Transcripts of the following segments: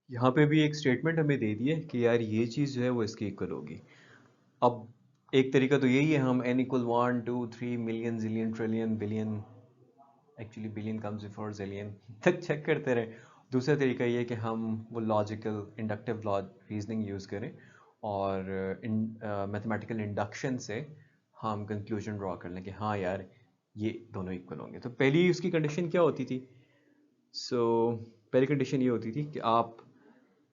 यहाँ पे भी एक स्टेटमेंट हमें दे दी है कि यार ये चीज़ जो है वो इसके इक्वल होगी। अब एक तरीका तो यही है, हम n equal 1 2 3 million zillion trillion billion, actually billion comes before zillion तक चेक करते रहे। दूसरा तरीका ये है कि हम वो लॉजिकल इंडक्टिव रीजनिंग यूज़ करें और मैथमेटिकल इंडक्शन से हम कंक्लूजन ड्रॉ कर लें कि हाँ यार ये दोनों इक्वल होंगे। तो पहली उसकी कंडीशन क्या होती थी? पहली कंडीशन ये होती थी कि आप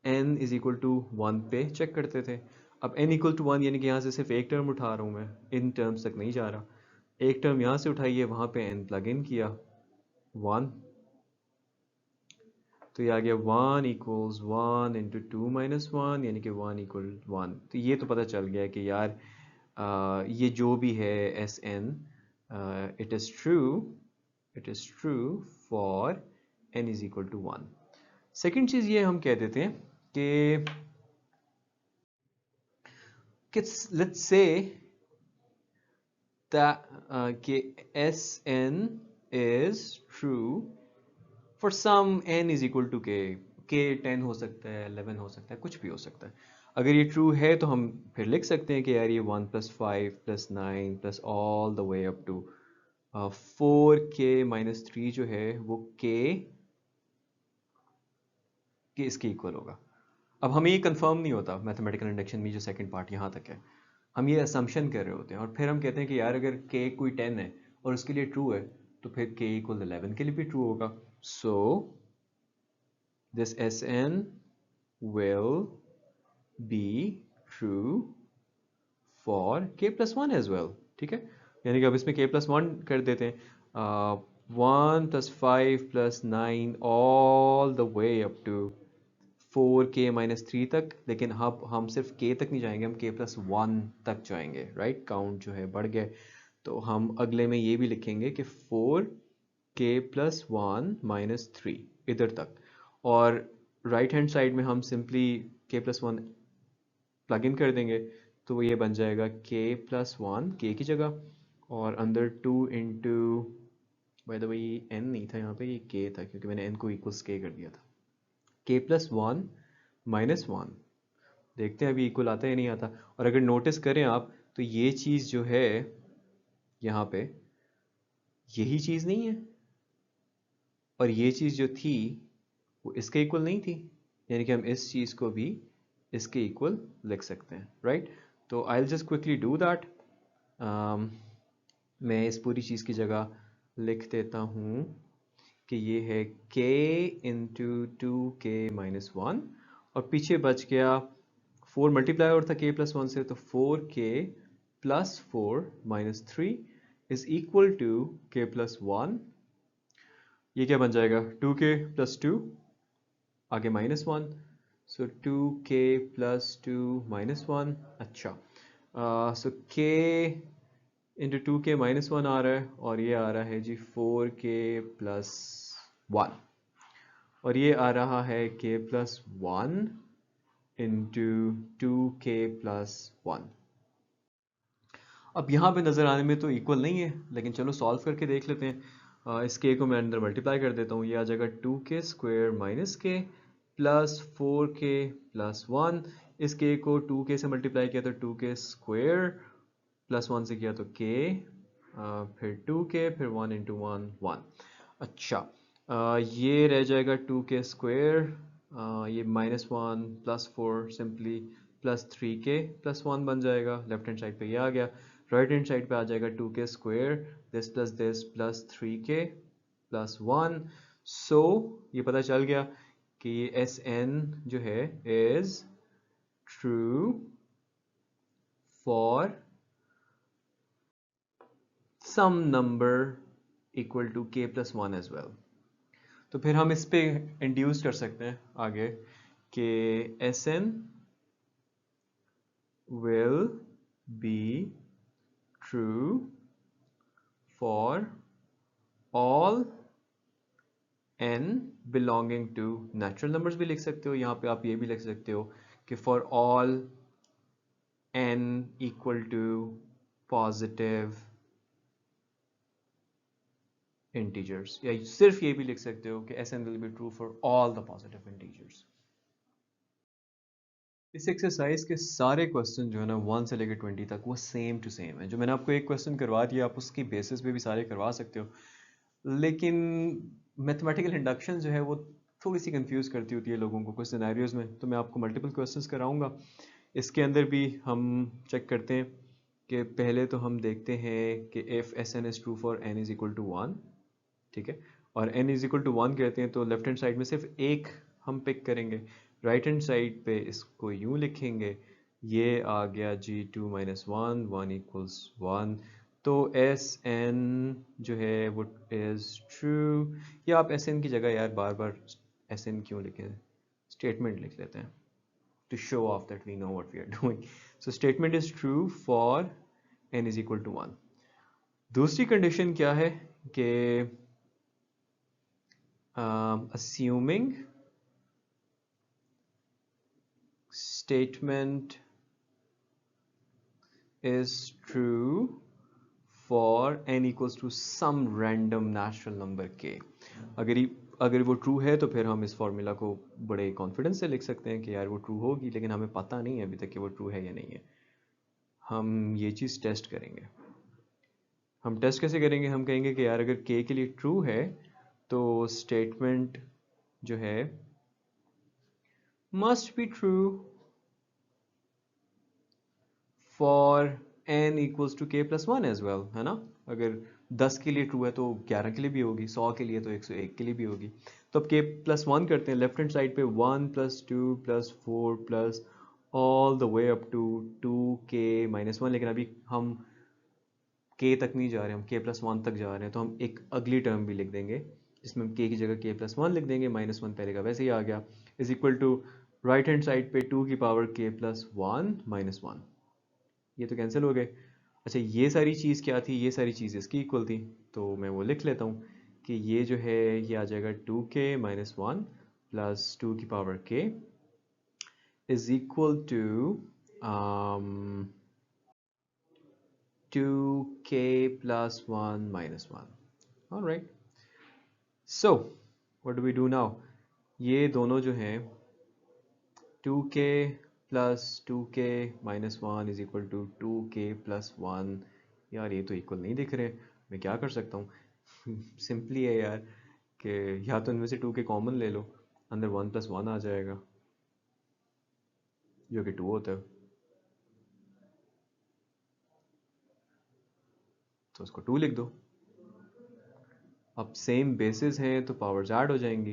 n इज इक्वल टू 1 पे चेक करते थे। अब n इक्वल टू 1 यानी कि यहाँ से सिर्फ एक टर्म उठा रहा हूँ मैं, इन टर्म्स तक नहीं जा रहा। एक टर्म यहाँ से उठाइए, वहाँ पे n प्लग इन किया 1, तो ये आ गया 1 इक्वल्स 1 इंटू 2 - 1 यानी कि 1 इक्वल 1। तो ये तो पता चल गया कि यार ये जो भी है S N, it is true, it is true for n is equal to 1। Second चीज़ ये हम कह देते हैं कि लेट्स से that Sn is true for some n is equal to k 10 हो सकता है, 11 हो सकता है, कुछ भी हो सकता है। अगर ये ट्रू है तो हम फिर लिख सकते हैं कि यार ये 1 + 5 + 9 + all the way up to 4k - 3 जो है वो k के इसके इक्वल होगा। अब हमें ये कंफर्म नहीं होता मैथमेटिकल इंडक्शन में, जो सेकंड पार्ट यहाँ तक है, हम ये असम्पशन कर रहे होते हैं और फिर हम कहते हैं कि यार अगर k कोई 10 है और उसके लिए ट्रू है तो फिर k इक्वल 11 के लिए भी ट्रू होगा। So this Sn will be true for k + 1 as well। ठीक है, यानी कि अब इसमें k + 1 कर देते हैं, 1 + 5 + 9 all the way up to 4k - 3 तक। लेकिन अब हम सिर्फ k तक नहीं जाएंगे, हम k + 1 तक जाएंगे, राइट? काउंट जो है बढ़ गया। तो हम अगले में ये भी लिखेंगे कि 4k + 1 - 3 इधर तक, और राइट हैंड साइड में हम सिंपली k + 1 प्लग इन कर देंगे। तो ये बन जाएगा k + 1 k की जगह, और अंदर 2 इंटू, बाय द वे ये n नहीं था यहाँ पे, ये k था क्योंकि मैंने n को इक्वल्स k कर दिया था। k + 1 - 1, देखते हैं अभी इक्वल आता है या नहीं आता। और अगर नोटिस करें आप तो ये चीज़ जो है यहाँ पे, यही चीज़ नहीं है, और ये चीज़ जो थी वो इसके इक्वल नहीं थी, यानी कि हम इस चीज़ को भी इसके इक्वल लिख सकते हैं, राइट? तो I will just quickly do that. मैं इस पूरी चीज़ की जगह लिख देता हूँ कि ये है k इंटू 2k - 1, और पीछे बच गया 4 मल्टीप्लाई और था k + 1 से, तो 4k + 4 - 3 is equal to k + 1। ये क्या बन जाएगा? 2k + 2, आगे -1, सो 2k + 2 - 1। अच्छा, सो k इंटू 2k - 1 आ रहा है, और ये आ रहा है जी 4k + 1, और ये आ रहा है k + 1 इंटू 2k + 1। अब यहाँ पे नज़र आने में तो इक्वल नहीं है, लेकिन चलो सॉल्व करके देख लेते हैं। इस k को मैं अंदर मल्टीप्लाई कर देता हूँ, ये आ जाएगा 2k² - k प्लस 4k + 1। इस k को 2k से मल्टीप्लाई किया तो 2k² + 1 से किया तो k, फिर 2k, फिर 1 इंटू 1 1। अच्छा, ये रह जाएगा 2k², ये -1 + 4 सिंपली +3k + 1 बन जाएगा। लेफ्ट हैंड साइड पे ये आ गया, राइट हैंड साइड पे आ जाएगा 2k², this plus this plus 3k + 1। So ये पता चल गया कि ये Sn जो है is true for some number equal to k + 1 as well. तो फिर हम इस पे इंड्यूस कर सकते हैं आगे कि Sn will be true for all n belonging to natural numbers भी लिख सकते हो, यहाँ पे आप ये भी लिख सकते हो कि for all n equal to positive integers, या सिर्फ ये भी लिख सकते हो कि Sn will be true for all the positive integers। इस एक्सरसाइज के सारे क्वेश्चन जो है ना 1 से लेकर 20 तक वो सेम टू सेम है। जो मैंने आपको एक क्वेश्चन करवा दिया आप उसकी बेसिस पे भी सारे करवा सकते हो, लेकिन मैथमेटिकल इंडक्शन जो है वो थोड़ी सी कंफ्यूज करती होती है लोगों को कुछ सिनेरियोज में। तो मैं आपको मल्टीपल क्वेश्चंस कराऊंगा। इसके अंदर भी हम चेक करते हैं कि पहले तो हम देखते हैं कि if s n is true for n is equal to one, ठीक है, और n is equal to one कहते हैं तो लेफ्ट हैंड साइड में सिर्फ एक हम पिक करेंगे, राइट हैंड साइड पे इसको यूं लिखेंगे, ये आ गया जी two minus one, one equals one. तो एस एन जो है वो इज़ ट्रू। या आप एस एन की जगह यार बार बार एस एन क्यों लिखें, स्टेटमेंट लिख लेते हैं to show off that we know what we are doing. So statement is true for n is equal to 1. दूसरी कंडीशन क्या है कि assuming statement is true for n equals to some random natural number k. अगर वो true है तो फिर हम इस फॉर्मूला को बड़े कॉन्फिडेंस से लिख सकते हैं कि यार वो ट्रू होगी, लेकिन हमें पता नहीं है अभी तक कि वो ट्रू है या नहीं है। हम ये चीज़ टेस्ट करेंगे। हम टेस्ट कैसे करेंगे? हम कहेंगे कि यार अगर k के लिए ट्रू है तो स्टेटमेंट जो है must be true for n equals to k plus one as well, है ना। अगर 10 के लिए ट्रू है तो 11 के लिए भी होगी, 100 के लिए तो 101 के लिए भी होगी। तो अब k प्लस वन करते हैं, लेफ्ट हैंड साइड पे 1 plus two plus four plus all the way up to 2k minus one. लेकिन अभी हम k तक नहीं जा रहे, हम k प्लस वन तक जा रहे हैं, तो हम एक अगली टर्म भी लिख देंगे जिसमें हम k की जगह k प्लस वन लिख देंगे, माइनस वन पहले का वैसे ही आ गया, is equal to right hand side पे 2 की power k plus one minus one. ये तो कैंसिल हो गए। अच्छा, ये सारी चीज़ क्या थी? ये सारी चीज़ इसकी इक्वल थी, तो मैं वो लिख लेता हूँ कि ये जो है ये आ जाएगा 2k minus one plus two की power k is equal to 2k plus 1 minus 1. All right. So, what do we do now? ये दोनों जो हैं 2k plus 2k minus 1 is equal to 2k plus 1. यार ये तो इक्वल नहीं दिख रहे। मैं क्या कर सकता हूँ? सिंपली है यार कि या तो इनमें से 2k कॉमन ले लो, अंदर 1 प्लस वन आ जाएगा जो कि 2 होता है, तो उसको 2 लिख दो। अब सेम बेसिस हैं तो पावर्स ऐड हो जाएंगी,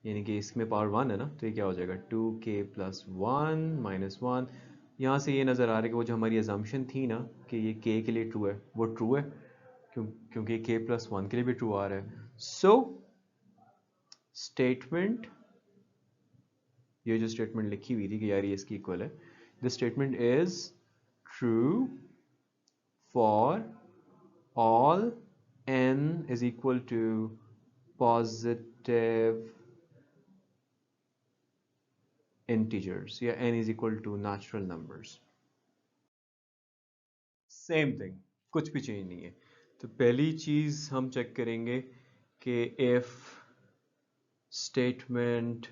यानी कि इसमें पावर वन है ना, तो ये क्या हो जाएगा 2k plus one minus one. यहाँ से ये नज़र आ रहा है कि वो जो हमारी अजम्पशन थी ना कि ये k के लिए ट्रू है, वो ट्रू है, क्योंकि k प्लस वन के लिए भी ट्रू आ रहा है। सो स्टेटमेंट, ये जो स्टेटमेंट लिखी हुई थी कि यार ये इसकी इक्वल है, the statement is true for all n is equal to positive integers या n is equal to natural numbers. Same thing, कुछ भी चेंज नहीं है। तो पहली चीज हम चेक करेंगे कि if statement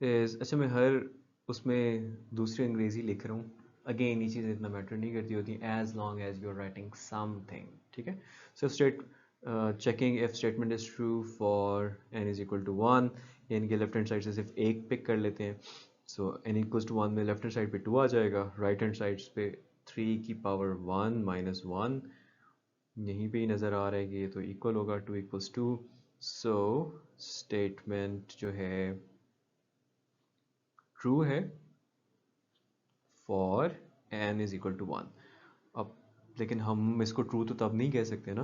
is, अच्छा मैं हर उसमें दूसरी अंग्रेजी लिख रहा हूँ, अगेन ये चीज़ इतना मैटर नहीं करती होती, as long as you are writing something, ठीक है। So checking if statement is true for n is equal to one, n के लेफ्ट हैंड साइड से सिर्फ एक पिक कर लेते हैं। So n equal to one में लेफ्ट हैंड साइड पे 2 आ जाएगा, राइट हैंड साइड पे 3 की पावर 1 माइनस वन, यहीं पे ही नज़र आ रहा है कि ये तो इक्वल होगा, 2 इक्वल्स 2। सो स्टेटमेंट जो है ट्रू है for n is equal to one. अब लेकिन हम इसको ट्रू तो तब नहीं कह सकते ना,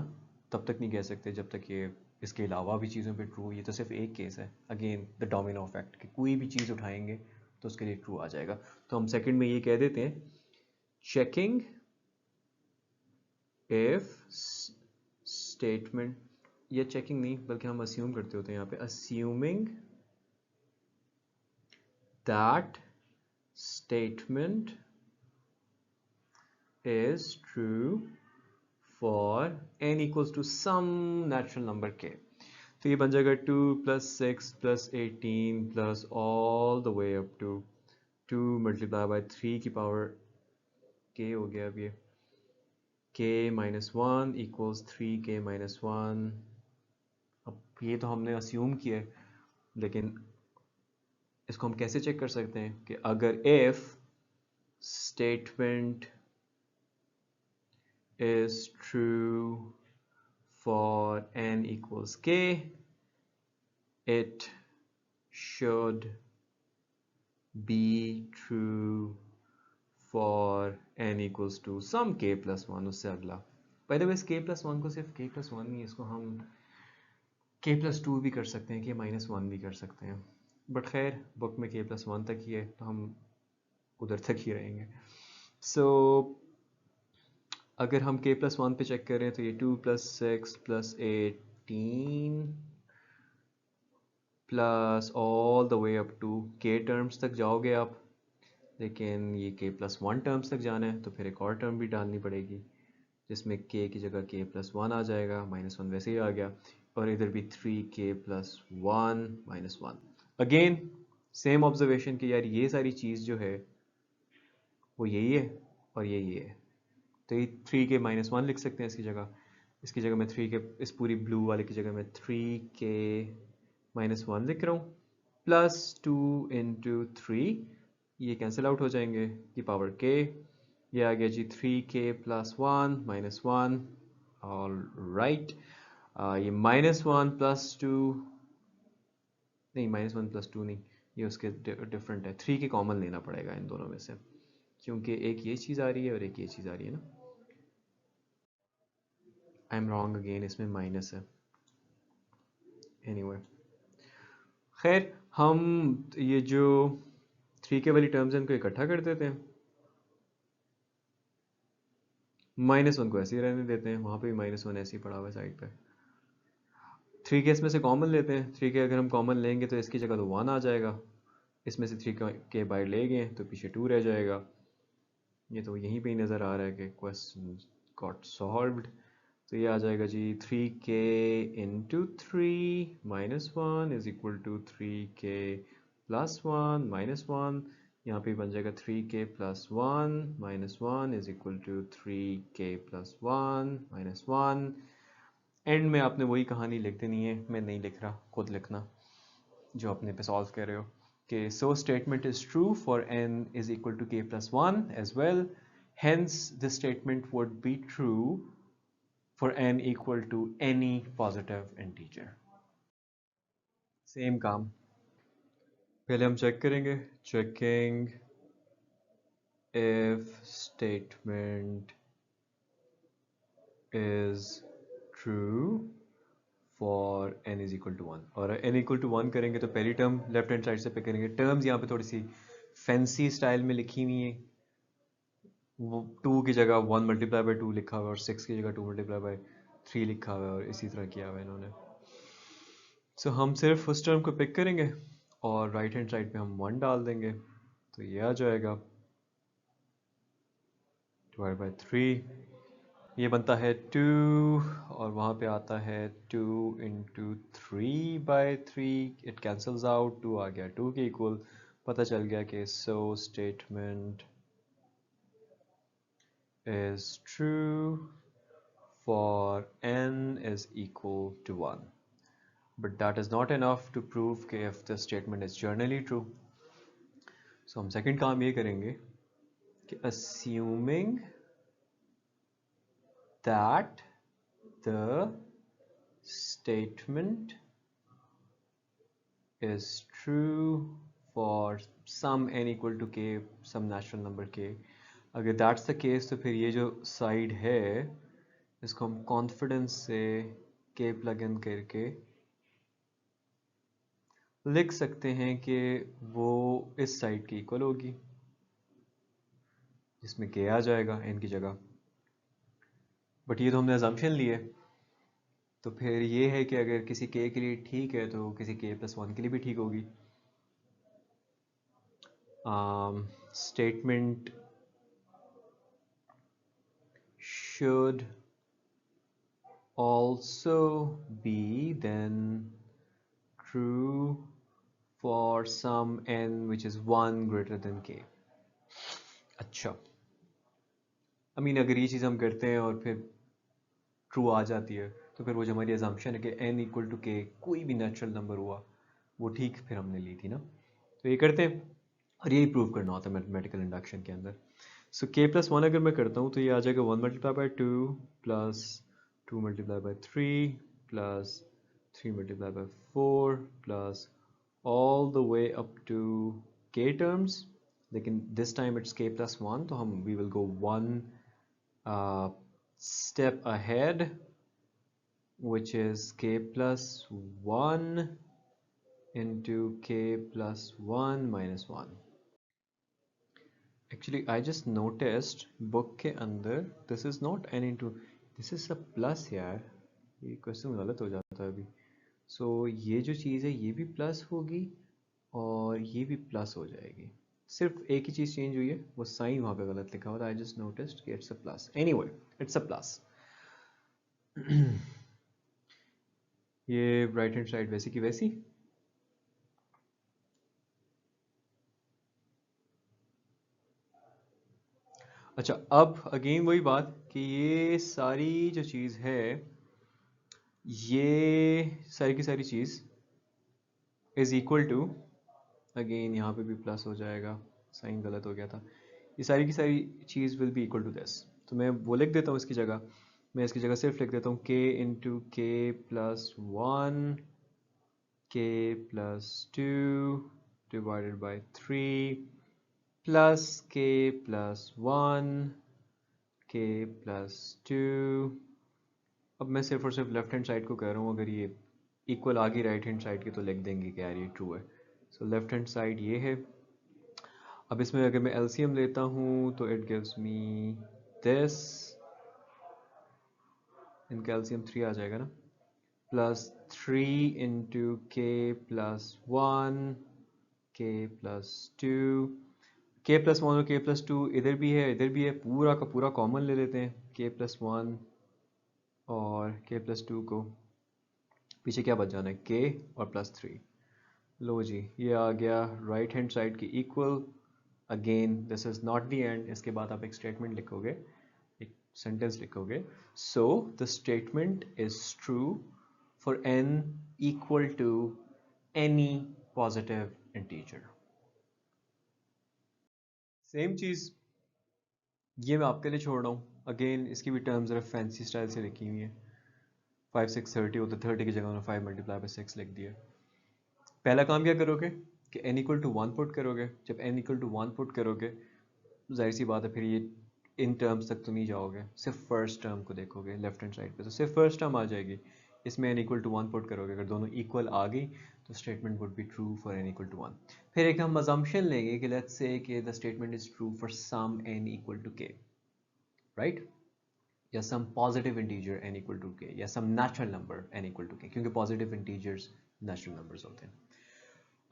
तब तक नहीं कह सकते जब तक ये इसके अलावा भी चीज़ों पे ट्रू, ये तो सिर्फ एक केस है, अगेन द डोमिनो इफेक्ट, कि कोई भी चीज़ उठाएंगे तो उसके लिए ट्रू आ जाएगा। तो हम सेकंड में ये कह देते हैं चेकिंग इफ स्टेटमेंट, ये चेकिंग नहीं बल्कि हम अस्यूम करते होते हैं यहाँ पे, assuming that statement is true for n equals to some natural number k. तो ये बन जाएगा 2 plus six plus 18 plus all the way up to 2 multiply by 3 की पावर k हो गया। अब ये k minus one equals 3k minus one. अब ये तो हमने अस्यूम किया है, लेकिन इसको हम कैसे चेक कर सकते हैं कि अगर if statement is true for n equals k, it should be true for n equals to some k plus 1 उससे अगला। बाय द वे इस k plus 1 को सिर्फ k plus 1 नहीं, इसको हम k plus 2 भी कर सकते हैं, k minus 1 भी कर सकते हैं, बट खैर बुक में k plus 1 तक ही है तो हम उधर तक ही रहेंगे। सो अगर हम k plus 1 पे चेक करें तो ये 2 plus 6 plus 18 plus all the way up to k terms तक जाओगे आप, लेकिन ये k plus 1 टर्म्स तक जाना है तो फिर एक और टर्म भी डालनी पड़ेगी जिसमें k की जगह k plus 1 आ जाएगा, माइनस वन वैसे ही आ गया, और इधर भी 3k plus 1 minus one. Again same observation कि यार ये सारी चीज़ जो है वो यही है और ये है, तो ये 3k माइनस वन लिख सकते हैं इसकी जगह मैं 3k, इस पूरी ब्लू वाले की जगह मैं 3k माइनस वन लिख रहा हूँ, प्लस 2 इंटू 3, ये कैंसिल आउट हो जाएंगे की पावर k, ये आ गया जी 3k plus one minus one. All right, ये माइनस वन प्लस टू, नहीं माइनस वन प्लस टू नहीं, ये उसके डिफरेंट है, 3 के कॉमन लेना पड़ेगा इन दोनों में से, क्योंकि एक ये चीज़ आ रही है और एक ये चीज़ आ रही है ना। आई एम रॉन्ग अगेन, इसमें माइनस है। एनीवे खैर हम ये जो 3k वाली टर्म्स हैं इनको इकट्ठा कर देते हैं, माइनस वन को ऐसे ही रहने देते हैं, वहाँ पे भी माइनस वन ऐसे ही पड़ा हुआ है साइड पे। 3k इसमें से कॉमन लेते हैं, 3k अगर हम कॉमन लेंगे तो इसकी जगह तो 1 आ जाएगा, इसमें से 3k बाहर ले गए तो पीछे 2 रह जाएगा। ये तो यहीं पे ही नज़र आ रहा है कि क्वेश्चन गॉट सॉल्व्ड। तो ये आ जाएगा जी 3k into three minus one is equal to 3k plus one minus one, यहाँ पे बन जाएगा 3k plus one minus one is equal to 3k plus one minus one. End में आपने वही कहानी लिख देनी है, मैं नहीं लिख रहा, खुद लिखना जो अपने पे सॉल्व कर रहे हो कि so statement is true for n is equal to k plus 1 as well, hence this statement would be true for n equal to any positive integer। Same काम पहले हम चेक करेंगे, checking if statement is true for n is equal to 1, और n equal to 1 करेंगे तो पहली term left hand side से pick करेंगे। टर्म्स यहाँ पे थोड़ी सी फैंसी स्टाइल में लिखी हुई है, वो 2 की जगह 1 मल्टीप्लाई बाई 2 लिखा हुआ है और 6 की जगह 2 मल्टीप्लाई बाई 3 लिखा हुआ है और इसी तरह किया हुआ है इन्होंने। सो हम सिर्फ उस टर्म को पिक करेंगे और राइट हैंड साइड पे हम 1 डाल देंगे, तो ये आ जाएगा डिवाइड बाई 3, ये बनता है 2 और वहाँ पे आता है 2 into three by three, it cancels out, 2 आ गया 2 के इक्वल। पता चल गया कि so statement is true for n is equal to 1, but that is not enough to prove कि if the statement is generally true। so हम second काम ये करेंगे कि assuming that the statement is true for some n equal to k, some natural number k, अगर that's the case तो फिर ये जो साइड है इसको हम कॉन्फिडेंस से k प्लग इन करके लिख सकते हैं कि वो इस साइड की इक्वल होगी जिसमें k आ जाएगा n की जगह, बट ये तो हमने अजम्पशन लिए, तो फिर ये है कि अगर किसी k के लिए ठीक है तो किसी k प्लस वन के लिए भी ठीक होगी। Statement should also be then true for some n which is 1 greater than k. अच्छा, अगर ये चीज़ हम करते हैं और फिर ट्रू आ जाती है तो फिर वो जो हमारी अजम्पशन है कि n इक्वल टू के कोई भी नेचुरल नंबर हुआ वो ठीक फिर हमने ली थी ना। तो ये करते हैं और यही प्रूव करना होता है मैथमेटिकल इंडक्शन के अंदर। सो k प्लस वन अगर मैं करता हूँ तो ये आ जाएगा 1 multiply by 2 plus 2 multiply by 3 plus 3 multiply by 4 plus all the way up to k terms, लेकिन this time it's k plus 1 तो हम we will go one step ahead, which is k plus 1 into k plus 1 minus 1. Actually I just noticed book के अंदर this is not n into, this is a plus यार, ये question गलत हो जाता है अभी। सो ये जो चीज़ है ये भी प्लस होगी और ये भी प्लस हो जाएगी, सिर्फ एक ही चीज़ चेंज हुई है, वो साइन वहाँ पे गलत लिखा हुआ था। आई जस्ट नोटिस्ड कि it's a plus, anyway it's a plus. ये राइट हैंड साइड वैसी की वैसी। अच्छा, अब अगेन वही बात कि ये सारी जो चीज़ है, ये सारी की सारी चीज़ इज इक्वल टू, अगेन यहाँ पे भी प्लस हो जाएगा, साइन गलत हो गया था, ये सारी की सारी चीज़ will be equal to this. तो मैं वो लिख देता हूँ इसकी जगह, मैं इसकी जगह सिर्फ लिख देता हूँ k into k plus one, के plus two divided by three plus के प्लस वन, के प्लस टू। अब मैं सिर्फ और सिर्फ लेफ्ट हैंड साइड को कह रहा हूँ, अगर ये इक्वल आ गई राइट हैंड साइड की तो लिख देंगे कि यार ये ट्रू है। सो लेफ्ट हैंड साइड ये है। अब इसमें अगर मैं एलसीएम लेता हूँ तो इट गिव्स मी दिस, इनका एलसीएम 3 आ जाएगा ना, plus 3 into k plus one, के प्लस टू, के प्लस वन और के प्लस टू इधर भी है इधर भी है, पूरा का पूरा कॉमन ले लेते हैं, के प्लस वन और के प्लस टू को, पीछे क्या बच जाना है, के और प्लस थ्री। लो जी, ये आ गया राइट हैंड साइड की equal. Again this is not the end, इसके बाद आप एक स्टेटमेंट लिखोगे, एक सेंटेंस लिखोगे। So the statement is true for n equal to any positive integer. Same चीज ये मैं आपके लिए छोड़ रहा हूँ। अगेन इसकी भी टर्म्स जरा फैंसी स्टाइल से लिखी हुई है। 5 6 30 होता, 30 की जगह उन्होंने 5 मल्टीप्लाई बाई 6 लिख दिया। पहला काम क्या करोगे कि n इक्वल टू 1 पुट करोगे। जब n इक्वल टू 1 पुट करोगे, जाहिर सी बात है फिर ये इन टर्म्स तक तो नहीं जाओगे, सिर्फ फर्स्ट टर्म को देखोगे लेफ्ट हैंड साइड पे, तो सिर्फ फर्स्ट टर्म आ जाएगी। इसमें n इक्वल टू 1 पुट करोगे, अगर दोनों इक्वल आ गई तो statement would be true for n equal to 1। फिर एक हम अजम्पशन लेंगे कि लेट्स से कि the statement is true for some n equal to k, right, या some positive integer n equal to k, या some natural number n equal to k, क्योंकि positive integers natural numbers होते हैं।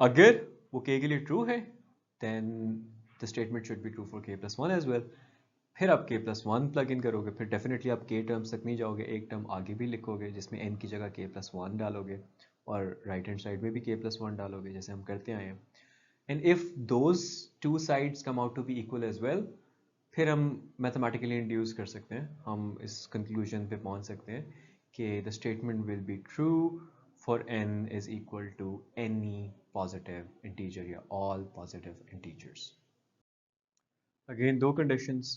अगर वो k के लिए ट्रू है then the statement should be true for k plus one as well. फिर आप k plus one plug in करोगे, फिर डेफिनेटली आप k टर्म्स तक नहीं जाओगे, एक टर्म आगे भी लिखोगे जिसमें n की जगह k प्लस वन डालोगे और राइट हैंड साइड में भी k प्लस वन डालोगे जैसे हम करते आए हैं। And if those two sides come out to be equal as well, फिर हम मैथमेटिकली इंड्यूस कर सकते हैं, हम इस कंक्लूजन पे पहुंच सकते हैं कि the statement will be true for n is equal to any positive integer या ऑल पॉजिटिव इंटीजर्स। अगेन दो कंडीशंस,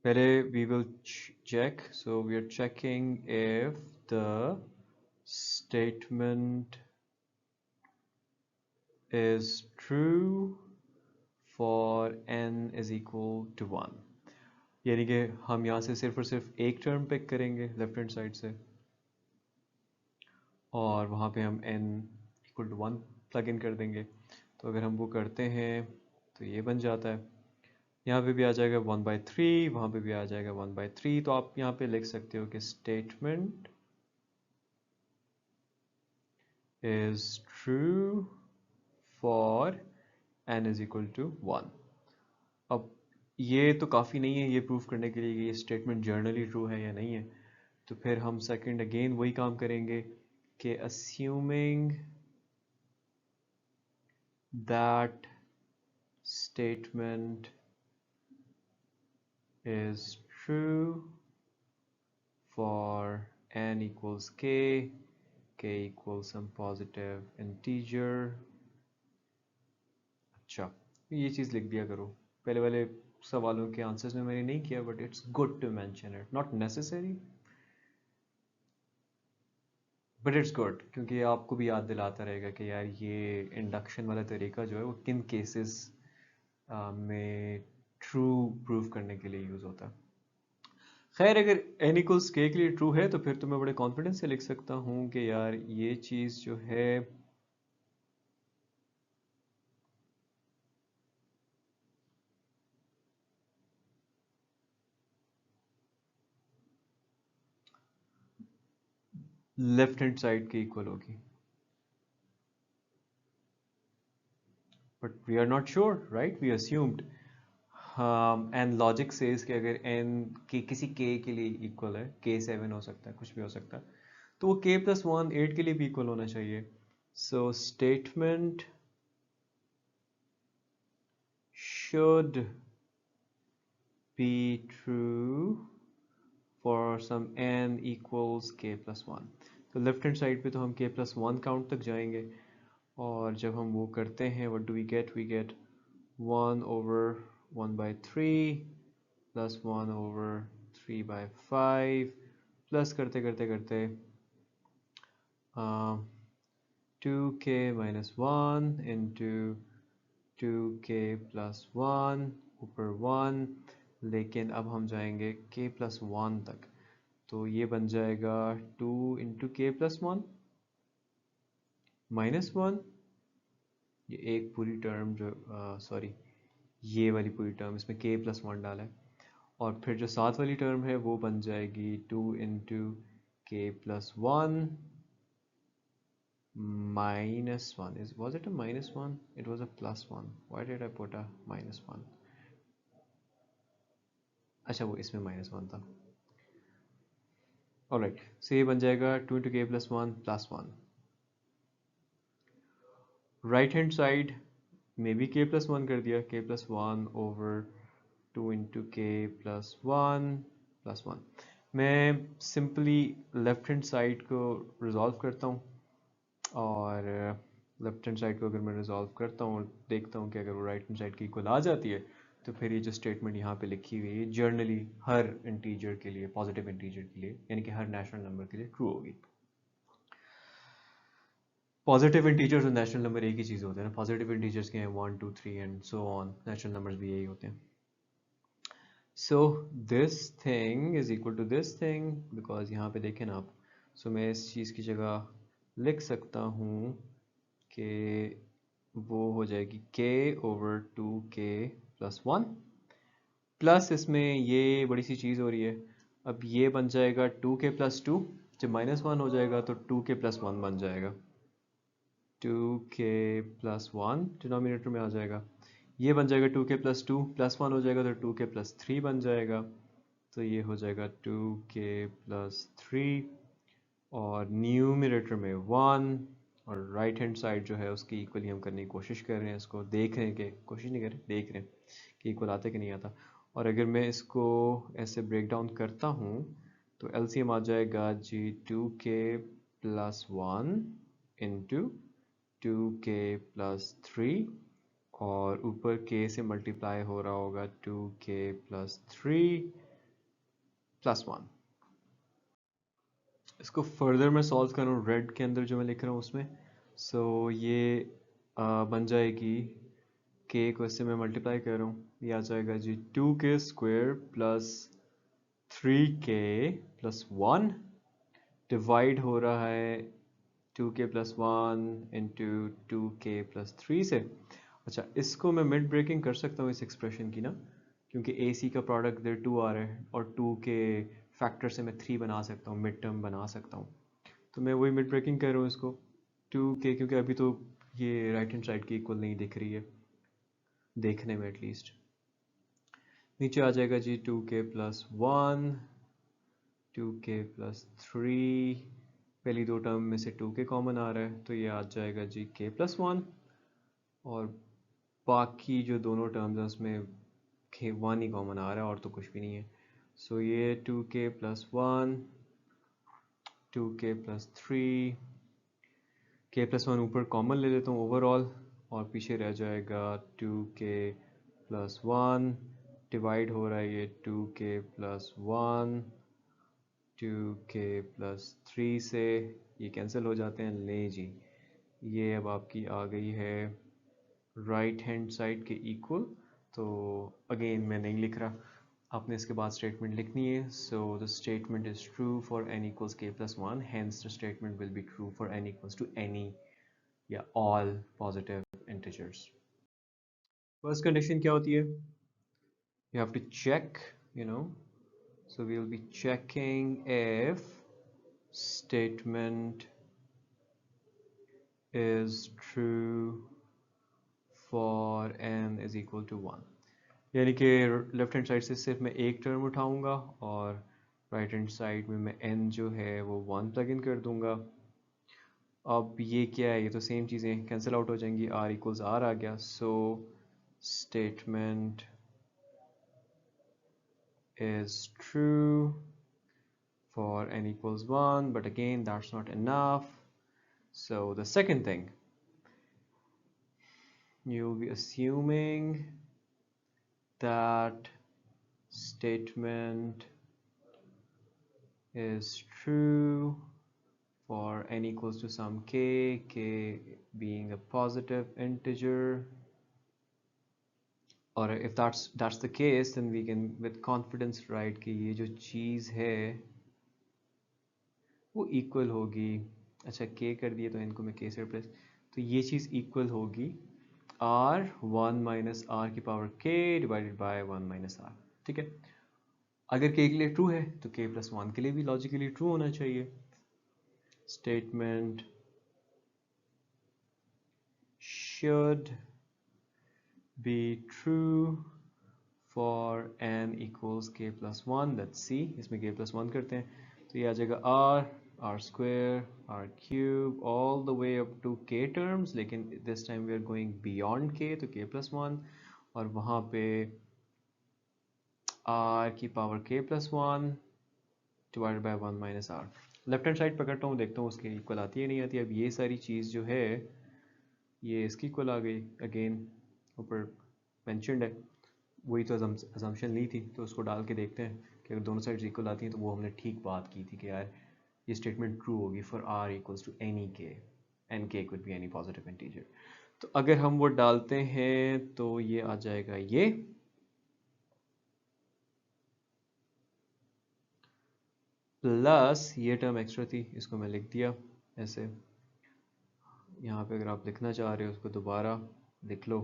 पहले we will check, so we are checking if the statement is true for n is equal to 1, यानी कि हम यहाँ से सिर्फ और सिर्फ एक टर्म पिक करेंगे लेफ्ट हैंड साइड से और वहाँ पे हम n equal to 1 plug in कर देंगे। तो अगर हम वो करते हैं तो ये बन जाता है, यहाँ पे भी आ जाएगा 1/3, वहाँ पे भी आ जाएगा 1/3। तो आप यहाँ पे लिख सकते हो कि statement is true for n is equal to 1। अब ये तो काफ़ी नहीं है ये प्रूफ करने के लिए कि ये स्टेटमेंट जर्नली ट्रू है या नहीं है, तो फिर हम सेकंड अगेन वही काम करेंगे कि assuming that statement is true for n equals k equals some positive integer। अच्छा, ये चीज़ लिख दिया करो। पहले वाले सवालों के आंसर्स में मैंने नहीं किया, but it's good to mention it, not necessary but it's good, क्योंकि आपको भी याद दिलाता रहेगा कि यार ये इंडक्शन वाला तरीका जो है वो किन केसेस में ट्रू प्रूफ करने के लिए यूज़ होता है। खैर, अगर n इक्वल्स के लिए ट्रू है तो फिर तो मैं बड़े कॉन्फिडेंस से लिख सकता हूँ कि यार ये चीज़ जो है लेफ्ट हैंड साइड के इक्वल होगी, but we are not sure, right? We assumed and logic says कि अगर n के किसी k के लिए इक्वल है, k 7 हो सकता है, कुछ भी हो सकता है, तो वो k प्लस 1 8 के लिए भी इक्वल होना चाहिए। So statement should be true for some n equals k plus 1। तो लेफ्ट हैंड साइड पे तो हम k plus 1 काउंट तक जाएंगे, और जब हम वो करते हैं what do we get? We get 1 over 1 by 3 plus 1 over 3 by 5 plus करते करते करते 2k minus 1 into 2k plus 1 ऊपर 1, लेकिन अब हम जाएंगे k plus 1 तक, तो ये बन जाएगा 2 into k plus 1 minus 1, ये एक पूरी टर्म जो सॉरी ये वाली पूरी टर्म, इसमें k plus 1 डाला है, और फिर जो साथ वाली टर्म है वो बन जाएगी 2 into k plus 1 minus 1 is, was it a minus 1? It was a plus 1. Why did I put a minus 1? अच्छा, वो इसमें minus 1 था। ऑलराइट, सो ये बन जाएगा 2 into k plus 1 plus 1। Right hand side में भी k plus 1 कर दिया, k plus 1 over 2 into k plus 1 plus 1। मैं सिंपली लेफ्ट हैंड साइड को रिजॉल्व करता हूँ, और लेफ्ट हैंड साइड को अगर मैं रिजॉल्व करता हूँ और देखता हूँ कि अगर वो राइट हैंड साइड की इक्वल आ जाती है, तो फिर ये जो स्टेटमेंट यहाँ पे लिखी हुई है जर्नली हर इंटीजर के लिए, पॉजिटिव इंटीजर के लिए, यानी कि हर नेचुरल नंबर के लिए ट्रू होगी। पॉजिटिव इंटीजर्स और नेचुरल नंबर एक ही चीज़ होते हैं ना, पॉजिटिव इंटीजर्स के हैं 1 2 3 and so on, natural numbers भी यही होते हैं। So this thing is equal to this thing, because यहाँ पे देखें ना आप, सो मैं इस चीज़ की जगह लिख सकता हूँ कि वो हो जाएगी k over 2k plus 1, plus इसमें ये बड़ी सी चीज़ हो रही है, अब ये बन जाएगा 2k plus 2, जब माइनस 1 हो जाएगा तो 2k plus 1 बन जाएगा, 2k plus 1 डिनोमिनेटर में आ जाएगा, ये बन जाएगा 2k plus 2 प्लस 1 हो जाएगा तो 2k plus 3 बन जाएगा, तो ये हो जाएगा 2k plus 3, और न्यूमरेटर में 1, और राइट हैंड साइड जो है उसकी इक्वली हम करने की कोशिश कर रहे हैं, इसको देख रहे हैं कि, कोशिश नहीं कर रहे, देख रहे हैं कि इक्वल आता कि नहीं आता। और अगर मैं इसको ऐसे ब्रेक डाउन करता हूँ तो एलसीएम आ जाएगा जी 2k plus 1 into 2k plus 3, और ऊपर k से मल्टीप्लाई हो रहा होगा 2k plus 3 plus 1। इसको फर्दर मैं सॉल्व कर रहा हूँ रेड के अंदर जो मैं लिख रहा हूँ उसमें, सो ये बन जाएगी, k को इससे मैं मल्टीप्लाई कर रहा हूँ, ये आ जाएगा जी 2k square plus 3k plus 1 divide हो रहा है 2k plus 1 into 2k plus 3 से। अच्छा, इसको मैं मिड ब्रेकिंग कर सकता हूँ इस एक्सप्रेशन की ना, क्योंकि AC का प्रोडक्ट इधर 2 आ रहा है, और 2 के फैक्टर से मैं 3 बना सकता हूँ, मिड टर्म बना सकता हूँ, तो मैं वही मिड ब्रेकिंग कर रहा हूँ इसको 2k, क्योंकि अभी तो ये राइट हैंड साइड की इक्वल नहीं दिख रही है देखने में एटलीस्ट। नीचे आ जाएगा जी 2k प्लस 1, 2k प्लस 3, पहली दो टर्म में से 2k कॉमन आ रहा है तो ये आ जाएगा जी k प्लस 1, और बाकी जो दोनों टर्म्स हैं उसमें 1 ही कॉमन आ रहा है और तो कुछ भी नहीं है। सो ये 2k plus 1, 2k plus 3, k plus 1 ऊपर कॉमन ले लेता हूँ ओवरऑल, और पीछे रह जाएगा 2k प्लस 1, डिवाइड हो रहा है ये 2k प्लस 1 2k प्लस 3 से, ये कैंसिल हो जाते हैं। ले जी, ये अब आपकी आ गई है राइट हैंड साइड के इक्वल। तो अगेन मैं नहीं लिख रहा, आपने इसके बाद स्टेटमेंट लिखनी है। So the statement is true for n equals k plus 1, hence the statement will be true for n equals to any या all positive integers. First condition क्या होती है? You have to check, so we will be checking if statement is true for n is equal to 1। यानी कि left hand side से सिर्फ मैं एक टर्म उठाऊंगा और राइट हैंड साइड में मैं n जो है वो 1 प्लग इन कर दूंगा। अब ये क्या है? ये तो सेम चीज़ें कैंसिल आउट हो जाएंगी, r इक्वल्स r आ गया। सो statement is true for n equals 1, but again that's not enough. So the second thing, you'll be assuming that statement is true for n equals to some k being a positive integer, or if that's the case, then we can with confidence write कि ये जो चीज़ है वो equal होगी। अच्छा, k कर दिए तो इनको मैं k से रिप्लेस, तो ये चीज़ इक्वल होगी r 1 माइनस आर की power k divided by 1 minus r. ठीक है, अगर k के लिए ट्रू है तो k प्लस 1 के लिए भी लॉजिकली ट्रू होना चाहिए। Statement should be true for n equals k plus 1। let's see, इसमें k plus 1 करते हैं तो ये आ जाएगा r square r cube all the way up to k terms, लेकिन this time we are going beyond k तो k plus 1, और वहाँ पे r की power k plus 1 divided by 1 minus r. Left hand side पकड़ता हूँ, देखता हूँ उसके इक्वल आती है नहीं आती। अब ये सारी चीज़ जो है ये इसकी इक्वल आ गई, अगेन ऊपर मेंशन्ड है, वही तो अजम्पशन ली थी, तो उसको डाल के देखते हैं कि अगर दोनों साइड्स इक्वल आती हैं तो वो हमने ठीक बात की थी कि यार ये स्टेटमेंट ट्रू होगी for r equals to any k, and k could be any positive integer. तो अगर हम वो डालते हैं तो ये आ जाएगा ये, प्लस ये टर्म एक्स्ट्रा थी इसको मैं लिख दिया ऐसे। यहाँ पे अगर आप लिखना चाह रहे हो उसको दोबारा लिख लो।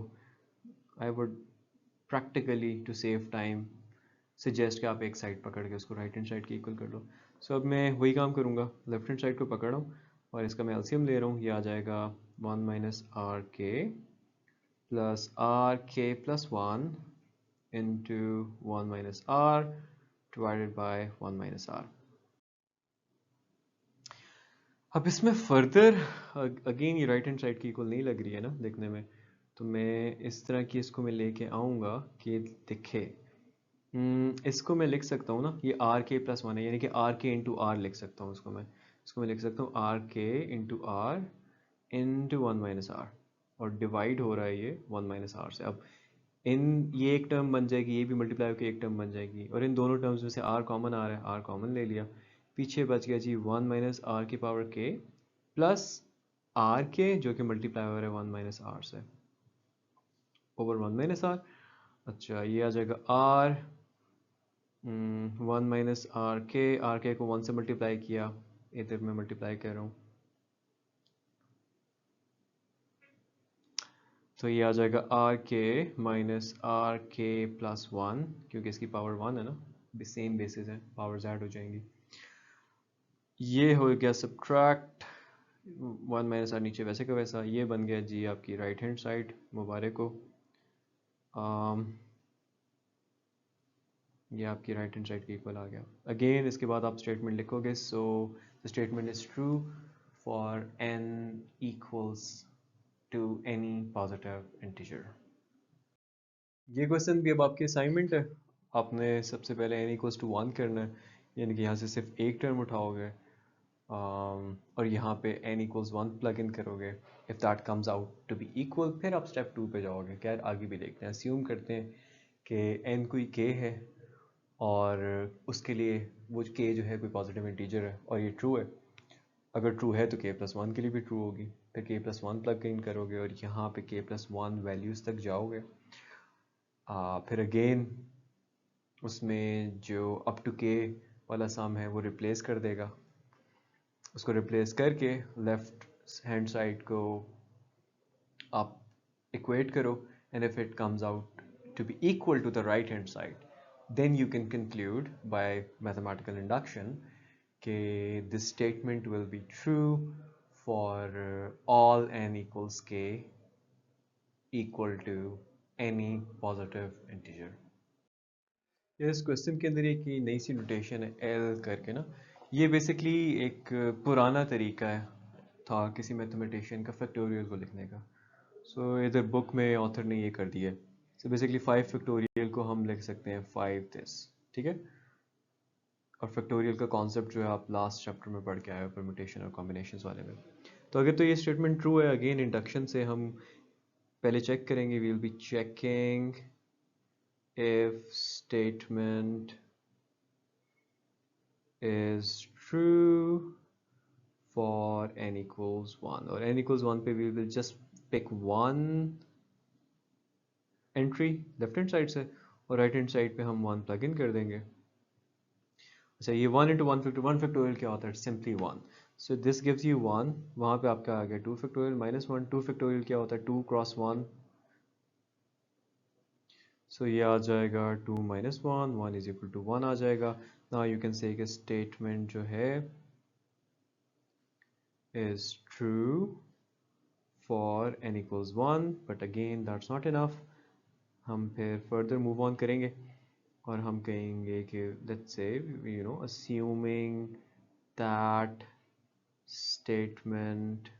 I would practically to save time suggest कि आप एक साइड पकड़ के उसको राइट हैंड साइड की इक्वल कर लो। सो अब मैं वही काम करूँगा, लेफ्ट हैंड साइड को पकड़ रहा हूँ और इसका मैं एलसीएम ले रहा हूँ। ये आ जाएगा 1 माइनस आर के प्लस आर के plus 1 into 1 minus r divided by 1 minus r. अब इसमें फर्दर अगेन ये राइट हैंड साइड की इक्वल नहीं लग रही है ना देखने में, तो मैं इस तरह की इसको मैं लेके आऊँगा कि दिखे। इसको मैं लिख सकता हूँ ना, ये आर के प्लस 1 है, यानी कि आर के इंटू आर लिख सकता हूँ इसको मैं लिख सकता हूँ आर के इंटू 1 माइनस आर, और डिवाइड हो रहा है ये 1 माइनस आर से। अब ये एक टर्म बन जाएगी, ये भी मल्टीप्लाई होकर एक टर्म बन जाएगी, और इन दोनों टर्म्स में से आर कॉमन आ रहा है, आर कॉमन ले लिया, पीछे बच गया जी 1 माइनस आर की पावर के प्लस आर के जो कि मल्टीप्लाई हो रहा है 1 माइनस आर से ओवर 1 माइनस आर। अच्छा, ये आ जाएगा आर 1 माइनस आर के को 1 से मल्टीप्लाई किया, इधर मैं मल्टीप्लाई कर रहा हूँ, तो ये आ जाएगा आर के माइनस आर के प्लस 1, क्योंकि इसकी पावर 1 है ना, सेम बेसिस है, पावर्स ऐड हो जाएंगी। ये हो गया सब्ट्रैक्ट 1 माइनस आर, नीचे वैसे का वैसा, ये बन गया जी आपकी राइट हैंड साइड। मुबारक हो, ये आपकी राइट हैंड साइड की इक्वल आ गया। अगेन इसके बाद आप स्टेटमेंट लिखोगे, so the statement is true for n equals to any positive integer। ये क्वेश्चन भी अब आपकी असाइनमेंट है। आपने सबसे पहले n इक्वल्स टू 1 करना है, यानी कि यहाँ से सिर्फ एक टर्म उठाओगे और यहाँ पे n इक्वल्स 1 प्लग इन करोगे। If that comes out to be equal, फिर आप स्टेप 2 पे जाओगे। खैर आगे भी देखते हैं। अस्यूम करते हैं कि n कोई k है और उसके लिए वो k जो है कोई पॉजिटिव इंटीजर है और ये ट्रू है। अगर ट्रू है तो k प्लस 1 के लिए भी ट्रू होगी। फिर k प्लस 1 प्लग इन करोगे और यहाँ पे k प्लस 1 वैल्यूज़ तक जाओगे। फिर अगेन उसमें जो अप टू k वाला सम है वो रिप्लेस कर देगा। उसको रिप्लेस करके लेफ्ट हैंड साइड को आप इक्वेट करो, and if it comes out to be equal to the right hand side, then you can conclude by mathematical induction कि this statement will be true for all n equals k equal to any positive integer। इस question के अंदर एक नई सी notation है L करके ना। ये बेसिकली एक पुराना तरीका है था किसी मैथमेटिशियन का फैक्टोरियल को लिखने का। सो इधर बुक में ऑथर ने ये कर दिया है। सो बेसिकली 5 फैक्टोरियल को हम लिख सकते हैं 5 दिस, ठीक है। और फैक्टोरियल का कॉन्सेप्ट जो है आप लास्ट चैप्टर में पढ़ के आए हो परम्यूटेशन और कॉम्बिनेशंस वाले में। तो अगर तो ये स्टेटमेंट ट्रू है, अगेन इंडक्शन से हम पहले चेक करेंगे। We will be checking if statement is true for n equals 1, और n equals 1 पे we will just pick one entry left hand side से और राइट हैंड साइड पे हम 1 प्लग इन कर देंगे। अच्छा, ये 1 into 1 फैक्टोरियल क्या होता है? Simply 1। So this gives you 1, वहाँ पे आपका आ गया 2 फैक्टोरियल माइनस 1। 2 फैक्टोरियल क्या होता है? 2 क्रॉस 1। सो ये आ जाएगा 2 minus 1, 1 is equal to 1 आ जाएगा। नाउ यू कैन से कि स्टेटमेंट जो है is true for n equals 1, but again that's not enough। हम फिर further move on करेंगे और हम कहेंगे कि let's say assuming that statement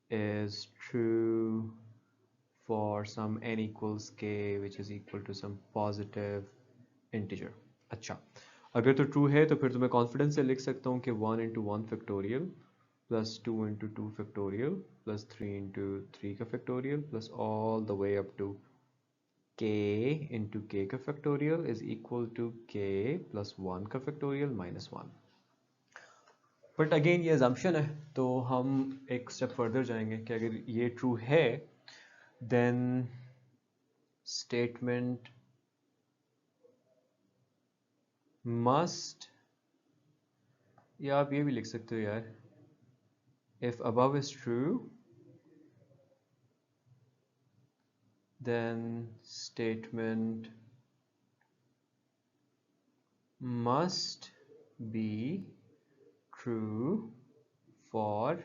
is true for some n equals k which is equal to some positive integer। अच्छा, अगर तो ट्रू है तो फिर तो मैं कॉन्फिडेंस से लिख सकता हूँ कि 1 into 1 factorial plus 2 into 2 factorial plus 3 into 3 का factorial plus all the way up to k into k का factorial is equal to k plus 1 का फैक्टोरियल माइनस 1। बट अगेन ये अजम्पशन है, तो हम एक स्टेप फर्दर जाएंगे कि अगर ये ट्रू है देन स्टेटमेंट मस्ट, या आप ये भी लिख सकते हो यार, if above is true then statement must be true for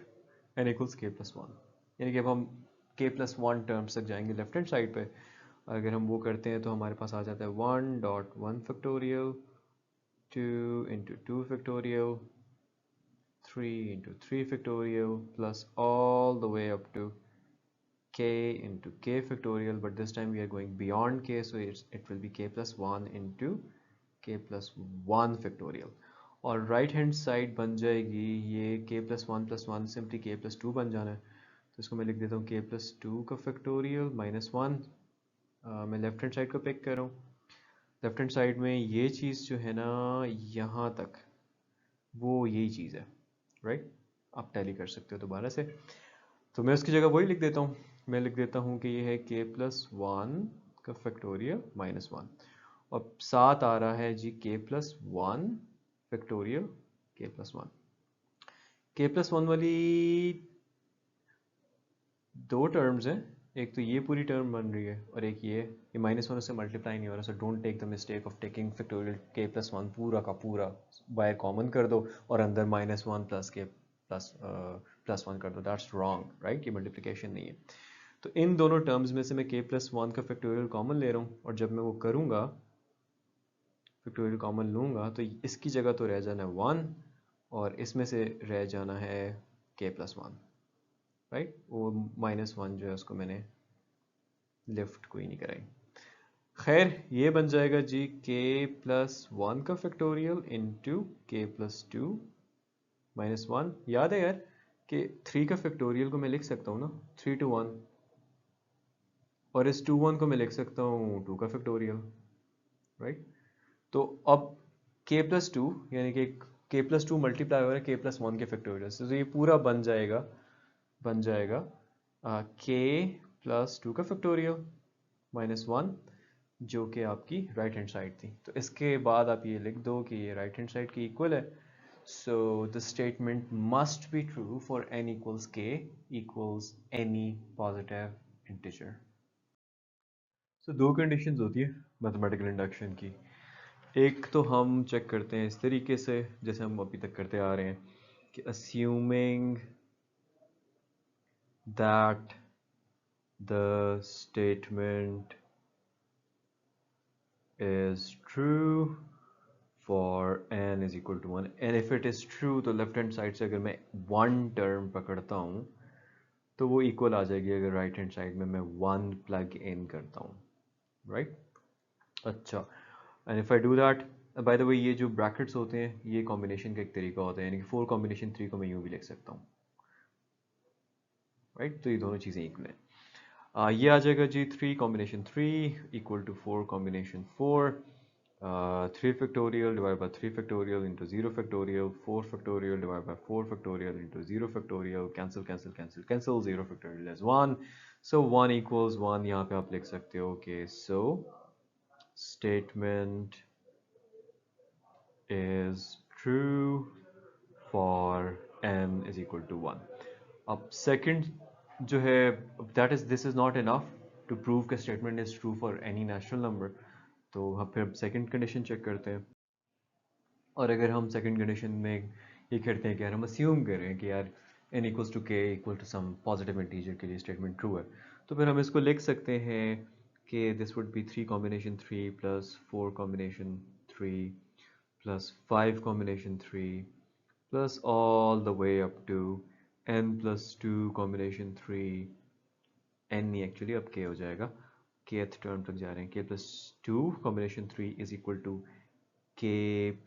n equals k plus 1। यानी कि अब हम k plus 1 टर्म्स तक जाएंगे लेफ्ट हैंड साइड पे। अगर हम वो करते हैं तो हमारे पास आ जाता है 1.1 factorial 2 into 2 factorial 3 into 3 factorial plus all the way up to k into k factorial, but this time we are going beyond k, so it will be k plus 1 into k plus 1 factorial। और right hand side बन जाएगी ये k plus 1 simply k plus 2 बन जाना है। तो इसको मैं लिख देता हूँ k plus 2 का फैक्टोरियल माइनस 1। मैं लेफ्ट हैंड साइड को पिक कर रहा हूँ। लेफ्ट हैंड साइड में ये चीज़ जो है ना यहाँ तक, वो यही चीज़ है, राइट। आप टैली कर सकते हो दोबारा से। तो मैं उसकी जगह वही लिख देता हूँ। मैं लिख देता हूँ कि ये है k plus 1 का फैक्टोरियल माइनस 1 और साथ आ रहा है जी k plus 1 factorial k plus 1। k plus 1 वाली दो टर्म्स हैं, एक तो ये पूरी टर्म बन रही है और एक ये माइनस 1 से मल्टीप्लाई नहीं हो रहा। So don't take the mistake of taking factorial k plus 1 पूरा का पूरा बाहर कॉमन कर दो और अंदर माइनस 1 प्लस k प्लस 1 कर दो। That's wrong, right. ये मल्टीप्लिकेशन नहीं है। तो इन दोनों टर्म्स में से मैं k plus 1 का फैक्टोरियल कॉमन ले रहा हूँ और जब मैं वो करूँगा फैक्टोरियल कॉमन लूँगा तो इसकी जगह तो रह जाना है 1 और इसमें से रह जाना है k plus 1, राइट, वो -1 जो है उसको मैंने लिफ्ट कोई नहीं कराई। खैर ये बन जाएगा जी k+1 का फैक्टोरियल इंटू k+2 -1। याद है यार कि 3 का फैक्टोरियल को मैं लिख सकता हूँ ना 3 to 1, और इस 2 1 को मैं लिख सकता हूँ 2 का फैक्टोरियल, राइट। तो अब k+2 यानी कि k+2 मल्टीप्लाई हो रहा है k+1 के फैक्टोरियल से, तो ये पूरा बन जाएगा k+2 का फैक्टोरियल -1, जो कि आपकी राइट हैंड साइड थी। तो इसके बाद आप ये लिख दो कि ये राइट हैंड साइड की इक्वल है। So the statement must be true for n equals k equals any positive integer. So दो कंडीशंस होती है मैथमेटिकल इंडक्शन की। एक तो हम चेक करते हैं इस तरीके से जैसे हम अभी तक करते आ रहे हैं कि assuming that the statement is true for n is equal to 1 and if it is true तो लेफ्ट हैंड साइड से अगर मैं वन टर्म पकड़ता हूँ तो वो इक्वल आ जाएगी अगर राइट हैंड साइड में मैं 1 प्लग इन करता हूँ, राइट। अच्छा, and if I do that, by the way ये जो ब्रैकेट्स होते हैं ये कॉम्बिनेशन का एक तरीका होता है, यानी कि 4 कॉम्बिनेशन 3 को मैं यूँ भी लिख सकता हूँ, राइट। तो ये दोनों चीज़ें इक्वल हैं। ये आ जाएगा जी 3 combination 3 equal to 4 combination 4, 3 factorial divide by 3 factorial into 0 factorial, 4 factorial divide by 4 factorial into 0 factorial, cancel cancel cancel cancel, 0 factorial is 1, so 1 equals 1। यहाँ पे आप लिख सकते हो कि so statement is true for n is equal to 1। अब second जो है that is this is not enough to prove कि statement is true for any natural number, तो हम फिर सेकंड कंडीशन चेक करते हैं। और अगर हम सेकंड कंडीशन में ये करते हैं कि यार हम अस्यूम कर रहे हैं कि यार n equals to k equal to some positive integer के लिए स्टेटमेंट ट्रू है, तो फिर हम इसको लिख सकते हैं कि this would be 3 combination 3 plus 4 combination 3 plus 5 combination 3 plus all the way up to n plus 2 combination 3, n नहीं एक्चुअली अब k हो जाएगा, kth टर्म तक जा रहे हैं, k plus 2 combination 3 is equal to k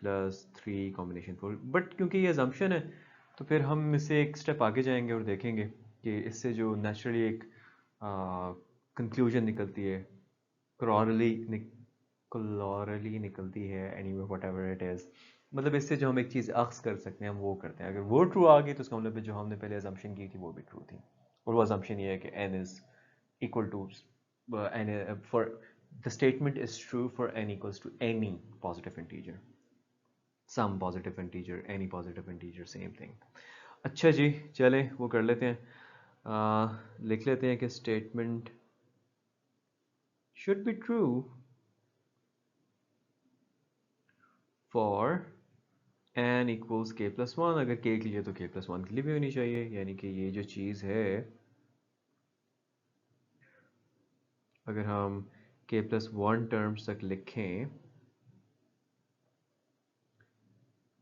plus 3 combination 4। But क्योंकि ये assumption है तो फिर हम इसे एक स्टेप आगे जाएंगे और देखेंगे कि इससे जो नेचुरली एक कंक्लूजन निकलती है, क्रॉरली क्लोरली निकलती है, एनीवे व्हाटएवर इट इज, मतलब इससे जो हम एक चीज़ अक्स कर सकते हैं हम वो करते हैं। अगर वो ट्रू आ गई तो उसका मतलब जो हमने पहले अजम्पशन की थी वो भी ट्रू थी, और वो अजम्पशन ये है कि n is equal to n for the statement is true for n equals to any positive integer, some positive integer, any positive integer, same thing. अच्छा जी, चले वो कर लेते हैं, लिख लेते हैं कि statement should be true for n equals k+1। अगर k के लिए तो k+1 के लिए भी होनी चाहिए, यानी कि ये जो चीज़ है अगर हम k+1 टर्म्स तक लिखें,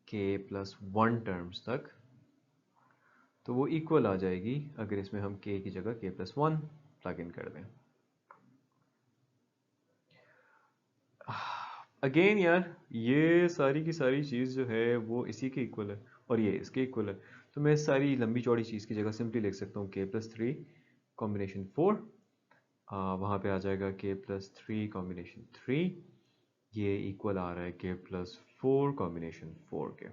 k+1 टर्म्स तक, तो वो इक्वल आ जाएगी अगर इसमें हम k की जगह k+1 प्लग इन कर दें। अगेन यार ये सारी की सारी चीज़ जो है वो इसी के इक्वल है और ये इसके इक्वल है, तो मैं इस सारी लंबी चौड़ी चीज़ की जगह सिंपली लिख सकता हूँ k+3 कॉम्बिनेशन 4, वहाँ पे आ जाएगा k+3 कॉम्बिनेशन 3, ये इक्वल आ रहा है k+4 कॉम्बिनेशन 4 के।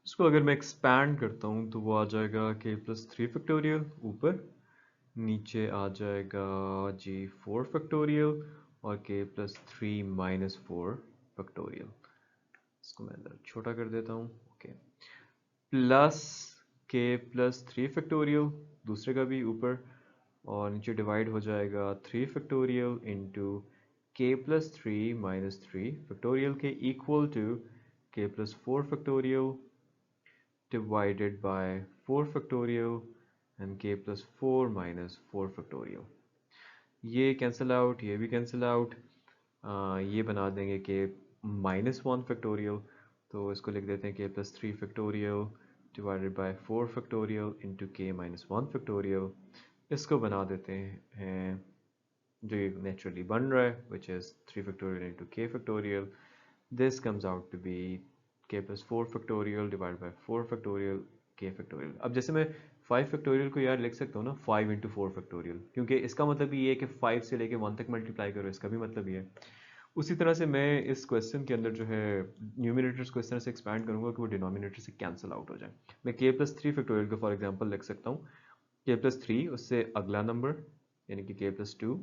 इसको अगर मैं एक्सपैंड करता हूँ तो वो आ जाएगा k+3 फैक्टोरियल, ऊपर नीचे आ जाएगा जी 4 फैक्टोरियल और k+3 माइनस 4 फैक्टोरियल। इसको मैं अंदर छोटा कर देता हूँ, ओके, प्लस k+3 फैक्टोरियल दूसरे का भी ऊपर, और नीचे डिवाइड हो जाएगा 3 factorial into k+3 minus 3 factorial के equal to k+4 factorial divided by 4 factorial and k plus 4 minus 4 factorial। ये कैंसिल आउट, ये भी कैंसिल आउट, ये बना देंगे k -1 फैक्टोरियल, तो इसको लिख देते हैं k+3 factorial divided by 4 factorial into के माइनस 1 फैक्टोरियल। इसको बना देते हैं जो ये नेचुरली बन रहा है, which is 3 factorial into k factorial. This comes out to be k plus 4 factorial divide by 4 factorial k factorial. अब जैसे मैं 5 फैक्टोरियल को यार लिख सकता हूँ ना 5 इंटू 4 फैक्टोरियल, क्योंकि इसका मतलब ये है कि 5 से लेके 1 तक मल्टीप्लाई करो, इसका भी मतलब ये है। उसी तरह से मैं इस क्वेश्चन के अंदर जो है न्यूमिनेटर्स को इस तरह से एक्सपैंड करूंगा कि वो डिनोमिनेटर से कैंसिल आउट हो जाए। मैं के प्लस 3 फैक्टोरियल को फॉर एग्जांपल लिख सकता हूँ के प्लस 3, उससे अगला नंबर यानी कि के प्लस 2,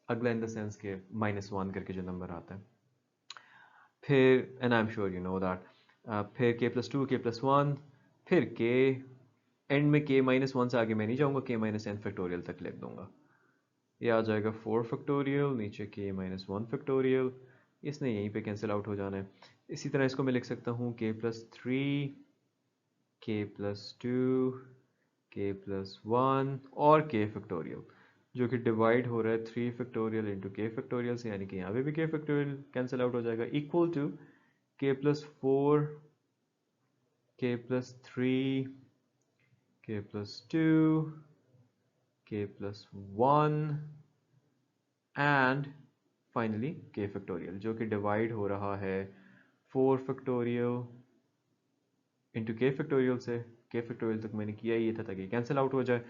अगला इन द सेंस के -1 करके जो नंबर आता है, फिर and I am sure you know that, फिर के प्लस 2 के प्लस 1, फिर के एंड में के माइनस 1 से आगे मैं नहीं जाऊँगा, के माइनस n फैक्टोरियल तक लिख दूंगा। ये आ जाएगा 4 फैक्टोरियल, नीचे के माइनस 1 फैक्टोरियल, इसने यहीं पे कैंसिल आउट हो जाना है। इसी तरह इसको मैं लिख सकता हूँ के प्लस 3 के प्लस 2 के प्लस 1 और के फैक्टोरियल, जो कि डिवाइड हो रहा है 3 फैक्टोरियल इंटू के फैक्टोरियल से, यानी कि यहाँ पे भी के फैक्टोरियल कैंसिल आउट हो जाएगा, इक्वल टू के प्लस 4 के प्लस 3 के प्लस 2 के प्लस 1 एंड फाइनली के फैक्टोरियल, जो कि डिवाइड हो रहा है 4 फैक्टोरियल इंटू के फैक्टोरियल से। के फैक्टोरियल तक मैंने किया ही ये था ताकि कैंसिल आउट हो जाए।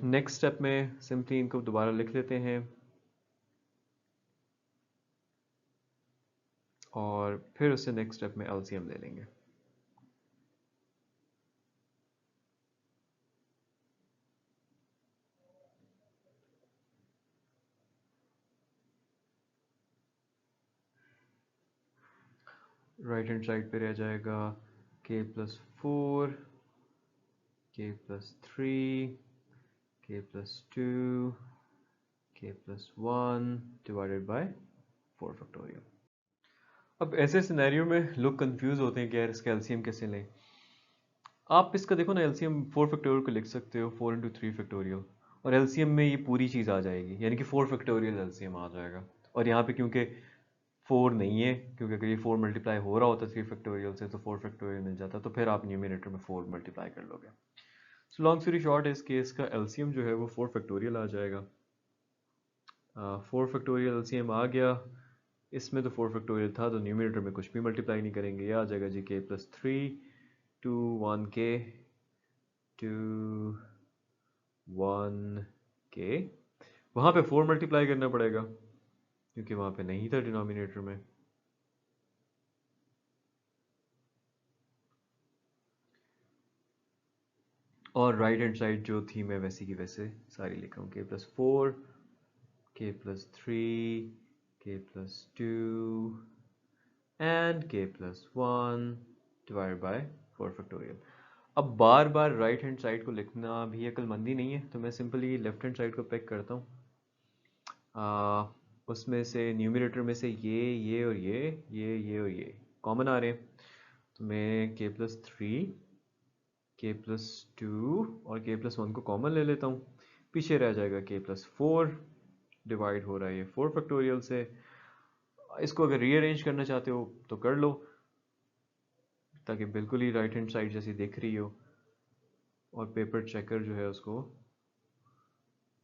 नेक्स्ट स्टेप में सिंपली इनको दोबारा लिख लेते हैं और फिर उससे नेक्स्ट स्टेप में एलसीएम ले लेंगे। राइट हैंड साइड पे रह जाएगा के प्लस 4 के प्लस 3 के प्लस 2 के प्लस 1 डिवाइडेड बाय 4 फैक्टोरियल। अब ऐसे सिनेरियो में लोग कंफ्यूज होते हैं कि यार इसका एलसीएम कैसे लें। आप इसका देखो ना, एलसीएम 4 फैक्टोरियल को लिख सकते हो 4 इंटू 3 फैक्टोरियल, और एलसीएम में ये पूरी चीज़ आ जाएगी, यानी कि 4 फैक्टोरियल एलसीएम आ जाएगा। और यहाँ पे क्योंकि 4 नहीं है, क्योंकि अगर ये 4 मल्टीप्लाई हो रहा होता 3 फैक्टोरियल से तो 4 फैक्टोरियल मिल जाता, तो फिर आप न्यूमिनेटर में 4 मल्टीप्लाई कर लोगे। सो लॉन्ग स्टोरी शॉर्ट, इस केस का एलसीएम जो है वो 4 फैक्टोरियल आ जाएगा। 4 फैक्टोरियल एलसीएम आ गया, इसमें तो 4 फैक्टोरियल था तो न्यूमिनेटर में कुछ भी मल्टीप्लाई नहीं करेंगे, यह आ जाएगा जी के प्लस 3 2 1 के 2 1 के, वहाँ पे 4 मल्टीप्लाई करना पड़ेगा क्योंकि वहाँ पे नहीं था डिनोमिनेटर में। और राइट हैंड साइड जो थी मैं वैसी की वैसे सारी लिख रहा हूँ, के प्लस 4 के प्लस 3 के प्लस 2 एंड के प्लस 1 डिवाइड बाय 4 फैक्टोरियल। अब बार बार राइट हैंड साइड को लिखना भी अक्लमंदी नहीं है, तो मैं सिंपली लेफ्ट हैंड साइड को पिक करता हूँ। उसमें से न्यूमिनेटर में से ये और ये और ये कॉमन आ रहे हैं, तो मैं के प्लस 3 के प्लस 2 और के प्लस 1 को कॉमन ले लेता हूँ, पीछे रह जाएगा के प्लस 4 डिवाइड हो रहा है ये 4 फैक्टोरियल से। इसको अगर रीअरेंज करना चाहते हो तो कर लो ताकि बिल्कुल ही राइट हैंड साइड जैसी दिख रही हो, और पेपर चेकर जो है उसको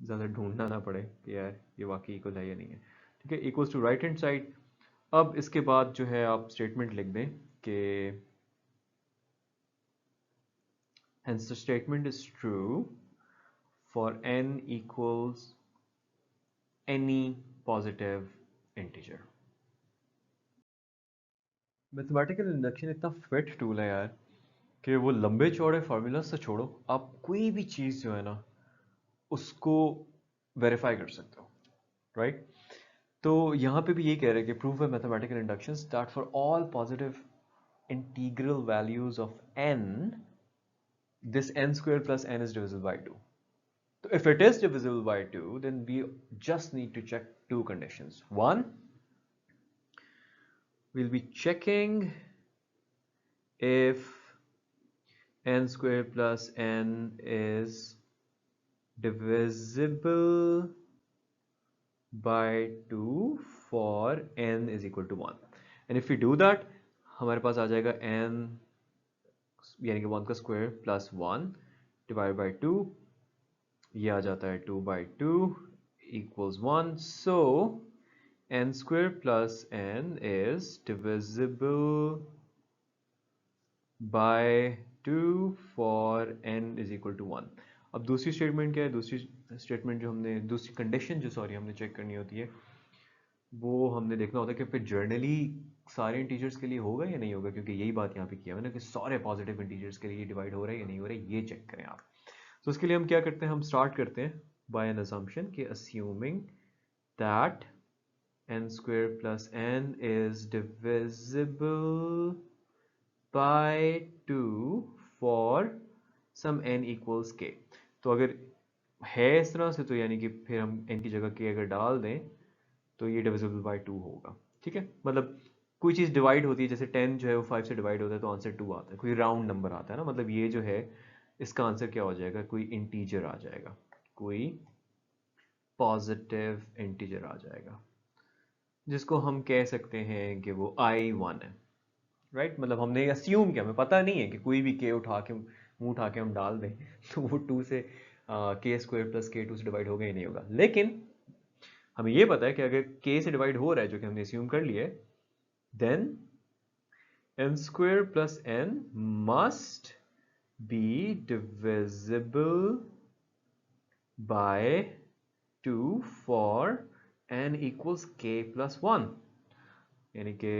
ज़्यादा ढूंढना ना पड़े कि यार ये वाकई इक्वल है या नहीं है। ठीक है, equals to right hand side. अब इसके बाद जो है आप स्टेटमेंट लिख दें कि hence the statement is true for n equals any positive integer। Mathematical induction इतना फिट टूल है यार कि वो लंबे चौड़े फार्मूला से छोड़ो, आप कोई भी चीज़ जो है ना उसको वेरीफाई कर सकते हो, राइट। तो यहाँ पे भी ये कह रहे हैं कि prove by mathematical induction that for all positive integral values of n this n square plus n is divisible by 2. So if it is divisible by 2, then we just need to check two conditions. One, we'll be checking if n square plus n is divisible by 2 for n is equal to 1. And if we do that, हमारे पास आ जाएगा n यानी कि 1 का square plus 1 divide by 2, ये आ जाता है 2 by 2 equals 1. So n square plus n is divisible by 2 for n is equal to 1. अब दूसरी स्टेटमेंट क्या है? दूसरी स्टेटमेंट जो हमने दूसरी कंडीशन जो सॉरी हमने चेक करनी होती है वो हमने देखना होता है कि फिर जर्नली सारे इंटीजर्स के लिए होगा या नहीं होगा, क्योंकि यही बात यहाँ पे किया मैंने कि सारे पॉजिटिव इंटीजर्स के लिए डिवाइड हो रहा है या नहीं हो रहा है, ये चेक करें आप. तो उसके लिए हम क्या करते हैं, हम स्टार्ट करते हैं बाय एन असम्पशन कि assuming that n square plus n is divisible by 2 for some n equals k. तो अगर है इस तरह से तो यानी कि फिर हम n की जगह k अगर डाल दें तो ये डिविजिबल बाय 2 होगा. ठीक है, मतलब कोई चीज़ डिवाइड होती है, जैसे 10 जो है वो 5 से डिवाइड होता है तो आंसर 2 आता है, कोई राउंड नंबर आता है ना, मतलब ये जो है इसका आंसर क्या हो जाएगा, कोई इंटीजर आ जाएगा, कोई पॉजिटिव इंटीजर आ जाएगा जिसको हम कह सकते हैं कि वो I1 है. राइट मतलब हमने अस्यूम किया, हमें पता नहीं है कि कोई भी के उठा के मुंह उठा के हम डाल दें तो वो 2 से के स्क्वायर प्लस के 2 से डिवाइड होगा ही नहीं होगा. लेकिन हमें ये पता है कि अगर k से डिवाइड हो रहा है जो कि हमने अस्यूम कर लिया है, then n square plus n must be divisible by 2 for n equals k plus 1. यानी कि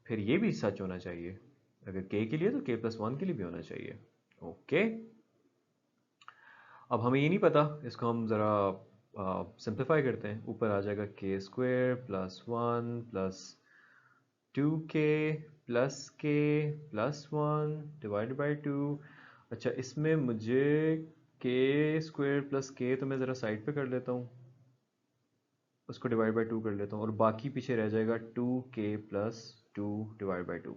फिर ये भी सच होना चाहिए, अगर k के लिए तो k plus 1 के लिए भी होना चाहिए. ओके अब हमें ये नहीं पता, इसको हम ज़रा सिंप्लीफाई करते हैं. ऊपर आ जाएगा k square plus 1 plus 2k plus 1 divide by 2. अच्छा इसमें मुझे k स्क्वायर प्लस k तो मैं ज़रा साइड पे कर लेता हूँ, उसको डिवाइड बाई 2 कर लेता हूँ और बाकी पीछे रह जाएगा 2k प्लस 2 डिवाइड बाई 2.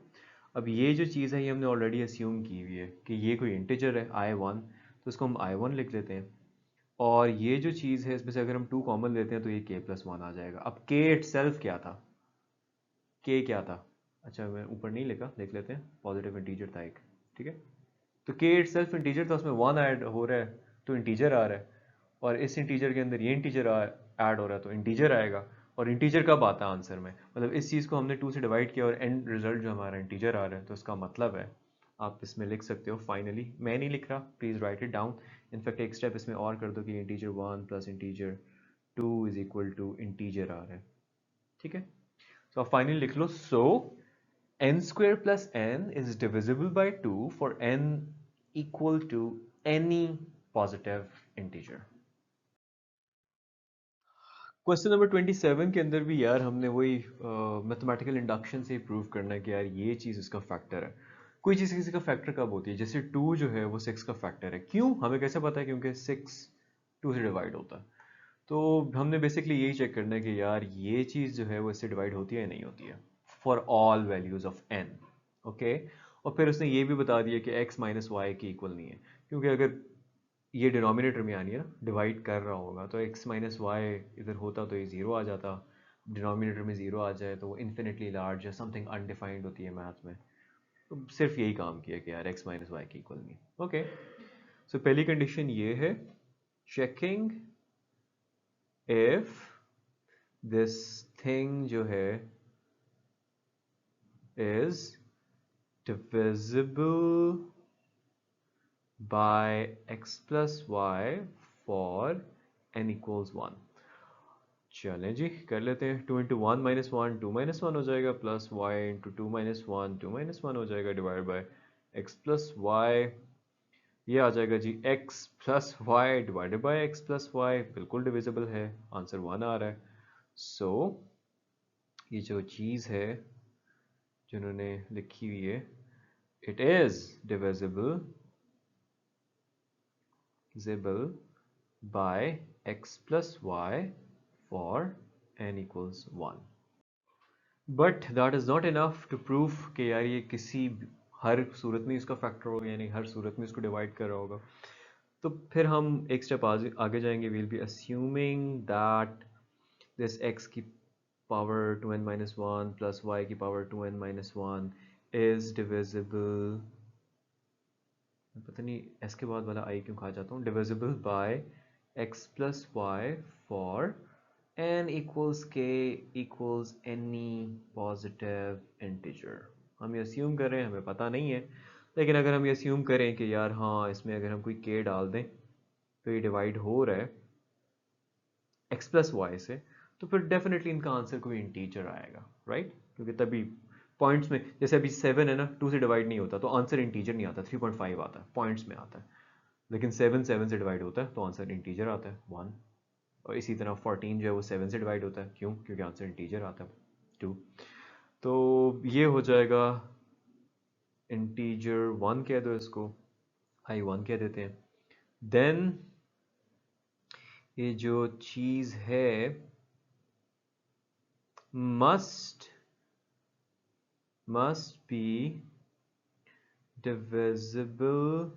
अब ये जो चीज़ है ये हमने ऑलरेडी अस्यूम की हुई है कि ये कोई इंटीजर है I1, तो इसको हम I1 लिख लेते हैं. और ये जो चीज़ है इसमें से अगर हम 2 कॉमन लेते हैं तो ये k प्लस 1 आ जाएगा. अब k इटसेल्फ क्या था, k क्या था, अच्छा मैं ऊपर नहीं लिखा, देख लेते हैं, पॉजिटिव इंटीजर था एक. ठीक है, तो k इटसेल्फ इंटीजर था, उसमें 1 ऐड हो रहा है तो इंटीजर आ रहा है, और इस इंटीजर के अंदर ये इंटीजर ऐड हो रहा है तो इंटीजर आएगा. और इंटीजर कब आता है आंसर में, मतलब इस चीज़ को हमने 2 से डिवाइड किया और एंड रिजल्ट जो हमारा इंटीजर आ रहा है, तो इसका मतलब है आप इसमें लिख सकते हो फाइनली, मैं नहीं लिख रहा, please write it down. In fact एक स्टेप इसमें और कर दो कि integer 1 plus integer 2 is equal to integer आ रहा है. ठीक है, तो आप फाइनली लिख लो. So n square plus n is divisible by 2 for n equal to any positive integer. Question number 27 के अंदर भी यार हमने वही मैथमेटिकल इंडक्शन से प्रूव करना है कि यार ये चीज़ इसका फैक्टर है. कोई चीज़ किसी का फैक्टर कब होती है, जैसे 2 जो है वो 6 का फैक्टर है. क्यों, हमें कैसे पता है, क्योंकि 6 2 से डिवाइड होता है. तो हमने बेसिकली यही चेक करना है कि यार ये चीज़ जो है वो इससे डिवाइड होती है या नहीं होती है for all values of n. Okay, और फिर उसने ये भी बता दिया कि x माइनस वाई के इक्वल नहीं है, क्योंकि अगर ये डिनोमिनेटर में आनी है ना, डिवाइड कर रहा होगा तो x माइनस वाई इधर होता तो ये ज़ीरो आ जाता, डिनोमिनेटर में ज़ीरो आ जाए तो वो इन्फिनिटली लार्ज या समथिंग अनडिफाइंड होती है मैथ में. तो सिर्फ यही काम किया कि यार x माइनस वाई के इक्वल नहीं. ओके, सो पहली कंडीशन ये है, चेकिंग इफ दिस थिंग जो है is divisible by x plus y for n equals 1. चलें जी कर लेते हैं. 2 इंटू 1 माइनस 1 2 माइनस 1 हो जाएगा, plus y into 2 minus 1 2 minus 1 हो जाएगा, divide by x plus y. ये आ जाएगा जी x plus y divided by x plus y, बिल्कुल डिविजिबल है, आंसर 1 आ रहा है. सो ये जो चीज़ है जिन्होंने लिखी हुई है, it is divisible by x plus y for n equals 1. But that is not enough to prove कि यार ये किसी हर सूरत में इसका फैक्टर होगा, यानी हर सूरत में इसको डिवाइड कर रहा होगा. तो फिर हम एक स्टेप आगे जाएंगे. we'll be assuming that this x की power 2n minus 1 plus y की power 2n minus 1 is divisible पता नहीं एस के बाद वाला आई क्यों खा जाता हूँ, divisible by x plus y for n equals k equals any positive integer. हम ये अस्यूम कर रहे हैं, हमें पता नहीं है, लेकिन अगर हम ये अस्यूम करें कि यार हाँ इसमें अगर हम कोई k डाल दें तो ये डिवाइड हो रहा है x प्लस वाई से, तो फिर डेफिनेटली इनका आंसर कोई इंटीजर आएगा, राइट? क्योंकि तभी पॉइंट्स में, जैसे अभी 7 है ना, 2 से डिवाइड नहीं होता तो आंसर इंटीजर नहीं आता, 3.5 आता है, पॉइंट्स में आता है। लेकिन 7 7 से डिवाइड होता है तो आंसर इंटीजर आता है 1। और इसी तरह 14 जो है वो 7 से डिवाइड होता है, क्यों? क्योंकि आंसर इंटीजर आता है 2। तो ये हो जाएगा इंटीजर 1 कह दो इसको, i1 कह देते हैं। देन ये जो चीज़ है must be divisible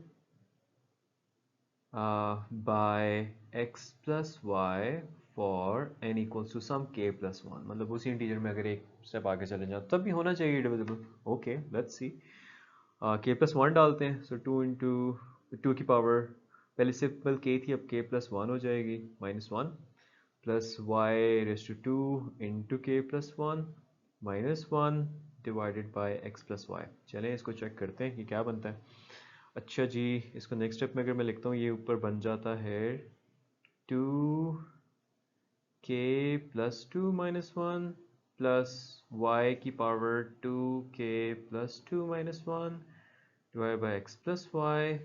by x plus y for n equals to some k plus 1। मतलब उसी इंटीजर में अगर एक स्टेप आगे चले जाओ तब भी होना चाहिए divisible. Okay let's see, k plus 1 डालते हैं, सो 2 इंटू 2 की पावर, पहले सिंपल k थी अब k plus 1 हो जाएगी, -1 plus y raise to 2 into k plus 1 -1 divided by x plus y. चलें इसको चेक करते हैं कि क्या बनता है। अच्छा जी, इसको नेक्स्ट स्टेप में अगर मैं लिखता हूँ, ये ऊपर बन जाता है 2k प्लस 2 -1 प्लस वाई की power 2k plus 2 -1 divide by x plus y.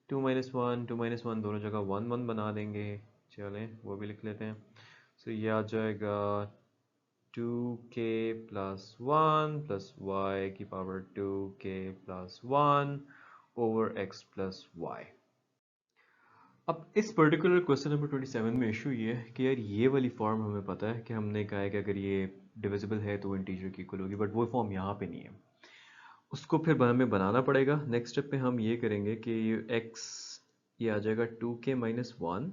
2 -1 2 -1 दोनों जगह 1 1 बना देंगे, चलें वो भी लिख लेते हैं। सो ये आ जाएगा 2k प्लस 1 प्लस वाई की power 2k plus 1 over x plus y. अब इस पर्टिकुलर क्वेश्चन नंबर 27 में इशू ये है कि यार ये वाली फॉर्म हमें पता है कि हमने कहा है कि अगर ये डिविजिबल है तो वो इंटीजर की इक्वल होगी, बट वो फॉर्म यहाँ पे नहीं है, उसको फिर हमें बनाना पड़ेगा। नेक्स्ट स्टेप पे हम ये करेंगे कि x ये आ जाएगा 2k माइनस 1,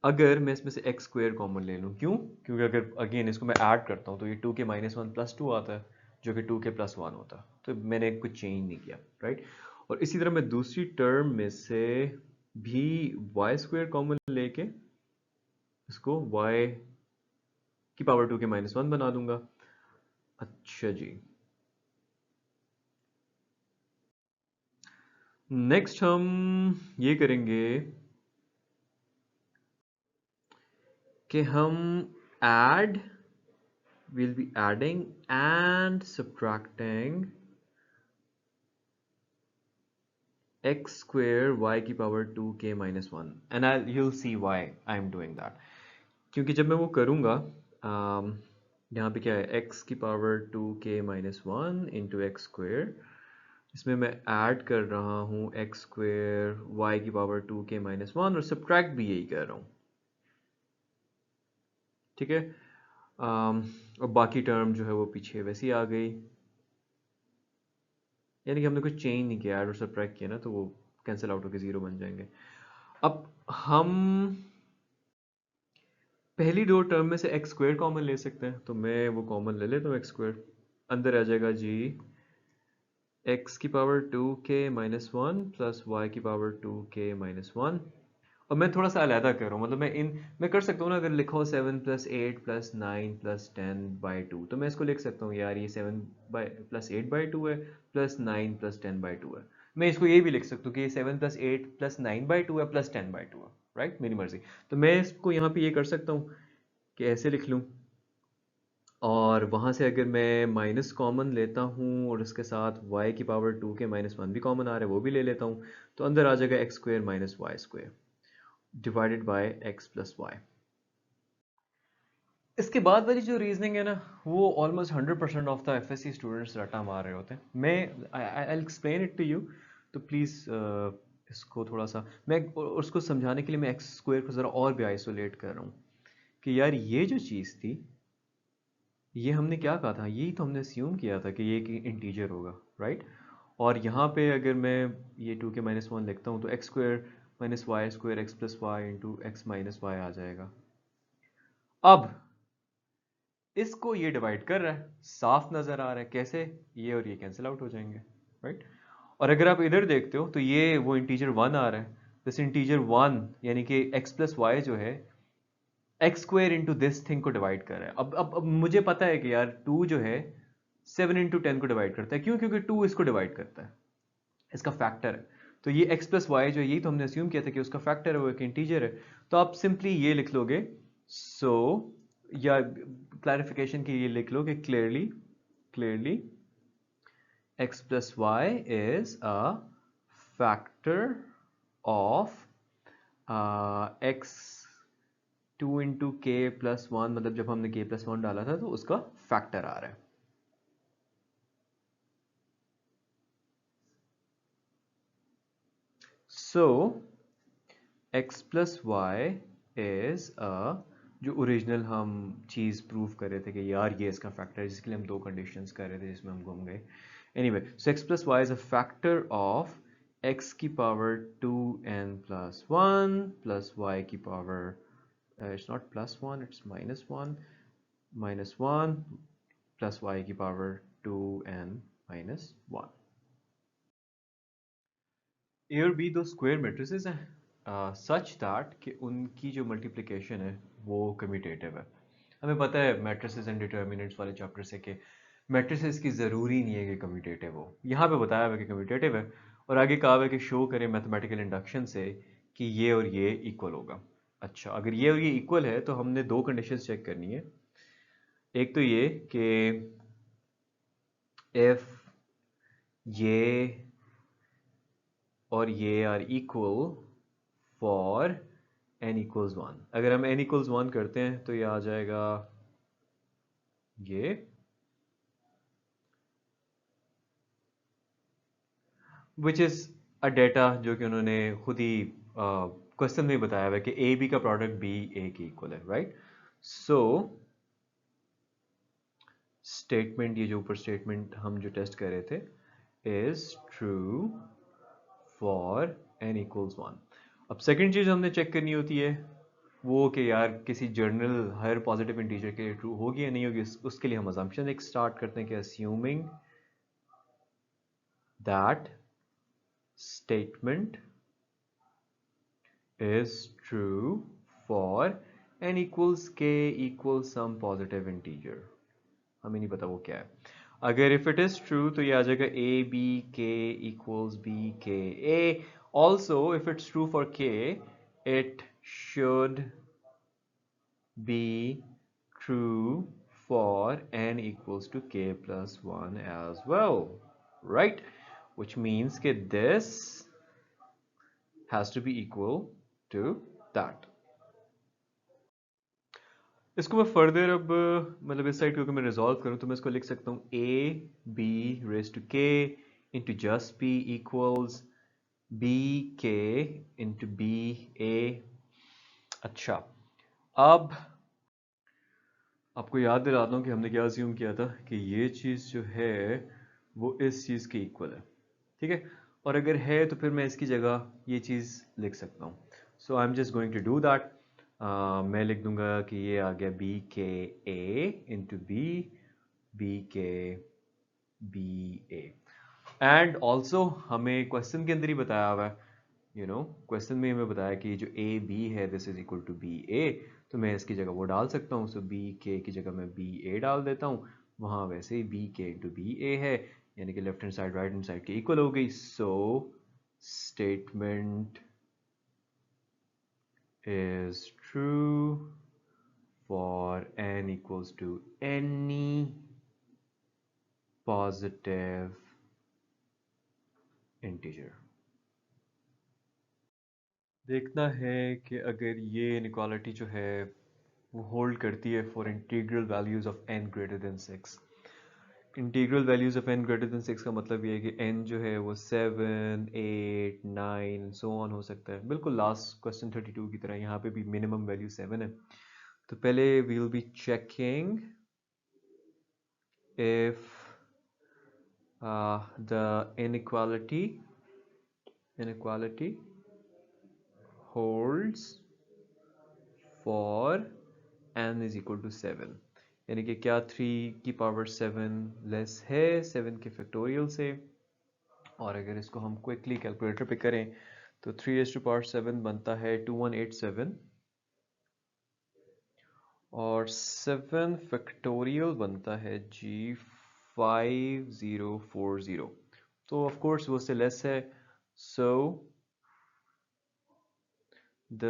अगर मैं इसमें से एक्स स्क्वेयर कॉमन ले लूँ, क्यों? क्योंकि अगर अगेन इसको मैं ऐड करता हूँ तो ये 2k माइनस 1 प्लस 2 आता है जो कि 2k प्लस 1 होता है, तो मैंने कुछ चेंज नहीं किया, राइट? और इसी तरह मैं दूसरी टर्म में से भी वाई स्क्वेयर कॉमन लेके इसको y की पावर 2k माइनस 1 बना दूंगा। अच्छा जी, नेक्स्ट हम ये करेंगे कि हम add we'll be adding and subtracting x square y की power 2k minus 1 and you'll see why I'm doing that। क्योंकि जब मैं वो करूँगा, यहाँ पे क्या है, x की power 2k minus 1 into x square, इसमें मैं ऐड कर रहा हूँ x स्क्वेयर y की पावर 2k minus 1 और सब्ट्रैक्ट भी यही कर रहा हूँ, ठीक है? और बाकी टर्म जो है वो पीछे वैसी आ गई, यानी कि हमने कुछ चेंज नहीं किया, ऐड और सब्ट्रैक्ट किया ना, तो वो कैंसिल आउट होकर 0 बन जाएंगे। अब हम पहली दो टर्म में से एक्स स्क्वेयर कॉमन ले सकते हैं, तो मैं वो कॉमन ले लेता हूँ, एक्स स्क्वेयर अंदर आ जाएगा जी एक्स की power 2k minus 1 plus y की पावर 2k माइनस 1। और मैं थोड़ा सा अलहदा कर रहा हूँ, मतलब मैं कर सकता हूँ ना, अगर लिखो 7 प्लस 8 प्लस 9 प्लस 10 बाई 2, तो मैं इसको लिख सकता हूँ यार ये 7 बाई प्लस 8 बाई 2 है प्लस 9 प्लस 10 बाई 2 है। मैं इसको ये भी लिख सकता हूँ कि 7 प्लस 8 प्लस 9 बाई 2 है प्लस 10 बाई 2 है, राइट? मेरी मर्जी। तो मैं इसको यहाँ पे ये कर सकता हूँ कि ऐसे लिख लूँ, और वहाँ से अगर मैं माइनस कॉमन लेता हूँ और इसके साथ y की पावर 2k माइनस 1 भी कॉमन आ रहा है, वो भी ले लेता हूँ, तो अंदर आ जाएगा x square minus y square divided by x plus y. इसके बाद वाली जो रीजनिंग है ना, वो almost 100% of the FSC students रटा मार रहे होते हैं। मैं I explain it to you, तो प्लीज़ इसको थोड़ा सा मैं उसको समझाने के लिए मैं एक्स स्क्वेयर को ज़रा और भी आइसोलेट कर रहा हूँ कि यार ये जो चीज़ थी, ये हमने क्या कहा था, यही तो हमने अस्यूम किया था कि ये एक इंटीजर होगा, राइट? और यहाँ पे अगर मैं ये 2k माइनस 1 लिखता हूँ तो x square minus y square x plus y into x minus y आ जाएगा। अब इसको ये डिवाइड कर रहा है, साफ नजर आ रहा है कैसे, ये और ये कैंसिल आउट हो जाएंगे, राइट? और अगर आप इधर देखते हो तो ये वो इंटीजर 1 आ रहा है, दिस इंटीजर 1 यानी कि x प्लस वाई जो है x square into this thing को डिवाइड कर रहा है। अब मुझे पता है कि यार 2 जो है 7 इंटू 10 को डिवाइड करता है, क्यों? क्योंकि 2 इसको डिवाइड करता है, इसका फैक्टर है। तो ये x प्लस वाई जो है, यही तो हमने अस्यूम किया था कि उसका फैक्टर है, वो एक इंटीजर है। तो आप सिंपली ये लिख लोगे, सो या क्लैरिफिकेशन के लिए लिख लो कि clearly x plus y is a factor of x 2 into k plus one, मतलब जब हमने k प्लस वन डाला था तो उसका फैक्टर आ रहा है। So x plus y is a, जो ओरिजिनल हम चीज़ प्रूव कर रहे थे कि यार ये इसका फैक्टर है, जिसके लिए हम दो कंडीशंस कर रहे थे जिसमें हम घूम गए। Anyway, so x plus y is a factor of x की पावर 2n प्लस वन प्लस y की power, it's not plus 1, it's minus 1 plus y की power 2n minus 1। ए और बी दो स्क्वायर मैट्रिसेस हैं सच दैट कि उनकी जो मल्टीप्लिकेशन है वो कम्यूटेटिव है। हमें पता है मैट्रिसेस एंड डिटर्मिनेंट्स वाले चैप्टर से कि मैट्रिसेस की ज़रूरी नहीं है कि कम्यूटेटिव हो। यहाँ पे बताया हुआ है कि कम्यूटेटिव है, और आगे कहा हुआ है कि शो करें मैथमेटिकल इंडक्शन से कि ये और ये इक्वल होगा। अच्छा, अगर ये और ये इक्वल है तो हमने दो कंडीशंस चेक करनी है। एक तो ये कि इफ ये और ये are equal for n equals one. अगर हम n इक्वल्स वन करते हैं तो ये आ जाएगा ये, विच इज़ अ डेटा जो कि उन्होंने खुद ही क्वेश्चन में बताया हुआ है कि ए बी का प्रोडक्ट बी ए के इक्वल है, राइट? सो स्टेटमेंट, ये जो ऊपर स्टेटमेंट हम जो टेस्ट कर रहे थे, is true for n equals one. अब सेकंड चीज़ हमने चेक करनी होती है वो कि यार किसी जर्नल हर पॉजिटिव इंटीजर के लिए ट्रू होगी या नहीं होगी। उसके लिए हम अजम्पशन एक स्टार्ट करते हैं कि assuming that statement is true for n equals k equals some positive integer। हमें नहीं पता वो क्या है। अगर if it is true तो ये आ जाएगा a b k equals b k a। Also if it's true for k, it should be true for n equals to k plus 1 as well, right? Which means that this has to be equal to that। इसको मैं further अब मतलब इस side को अगर मैं resolve करूं तो मैं इसको लिख सकता हूँ a b raise to k into just p equals b k into b a। अच्छा, अब आपको याद दिलाता हूँ कि हमने क्या अज्यूम किया था कि ये चीज़ जो है वो इस चीज़ के इक्वल है, ठीक है? और अगर है तो फिर मैं इसकी जगह ये चीज़ लिख सकता हूँ। So I am just going to do that. मैं लिख दूंगा कि ये आ गया बी के ए इंटू बी के बी ए। एंड ऑल्सो हमें क्वेश्चन के अंदर ही बताया हुआ है, क्वेश्चन में हमें बताया कि जो ए बी है this is equal to b a, तो मैं इसकी जगह वो डाल सकता हूँ। सो बी के की जगह मैं बी ए डाल देता हूँ, वहाँ वैसे ही बी के इंटू बी ए है, यानी कि left hand side right hand side की इक्वल हो गई। सो statement is true for n equals to any positive integer। देखना है कि अगर ये इनइक्वालिटी जो है वो होल्ड करती है for integral values of n greater than 6। Integral values of n greater than 6 का मतलब ये है कि n जो है वो 7 8 9 सो ऑन हो सकता है, बिल्कुल लास्ट क्वेश्चन 32 की तरह यहाँ पे भी मिनिमम वैल्यू 7 है। तो पहले we will be checking if the inequality holds for n is equal to 7, यानी कि क्या 3 की पावर 7 लेस है 7 के फैक्टोरियल से। और अगर इसको हम क्विकली कैलकुलेटर पे करें तो 3⁻7 बनता है 2187 और 7 फैक्टोरियल बनता है जी 5040। तो ऑफ कोर्स वो से लेस है, so the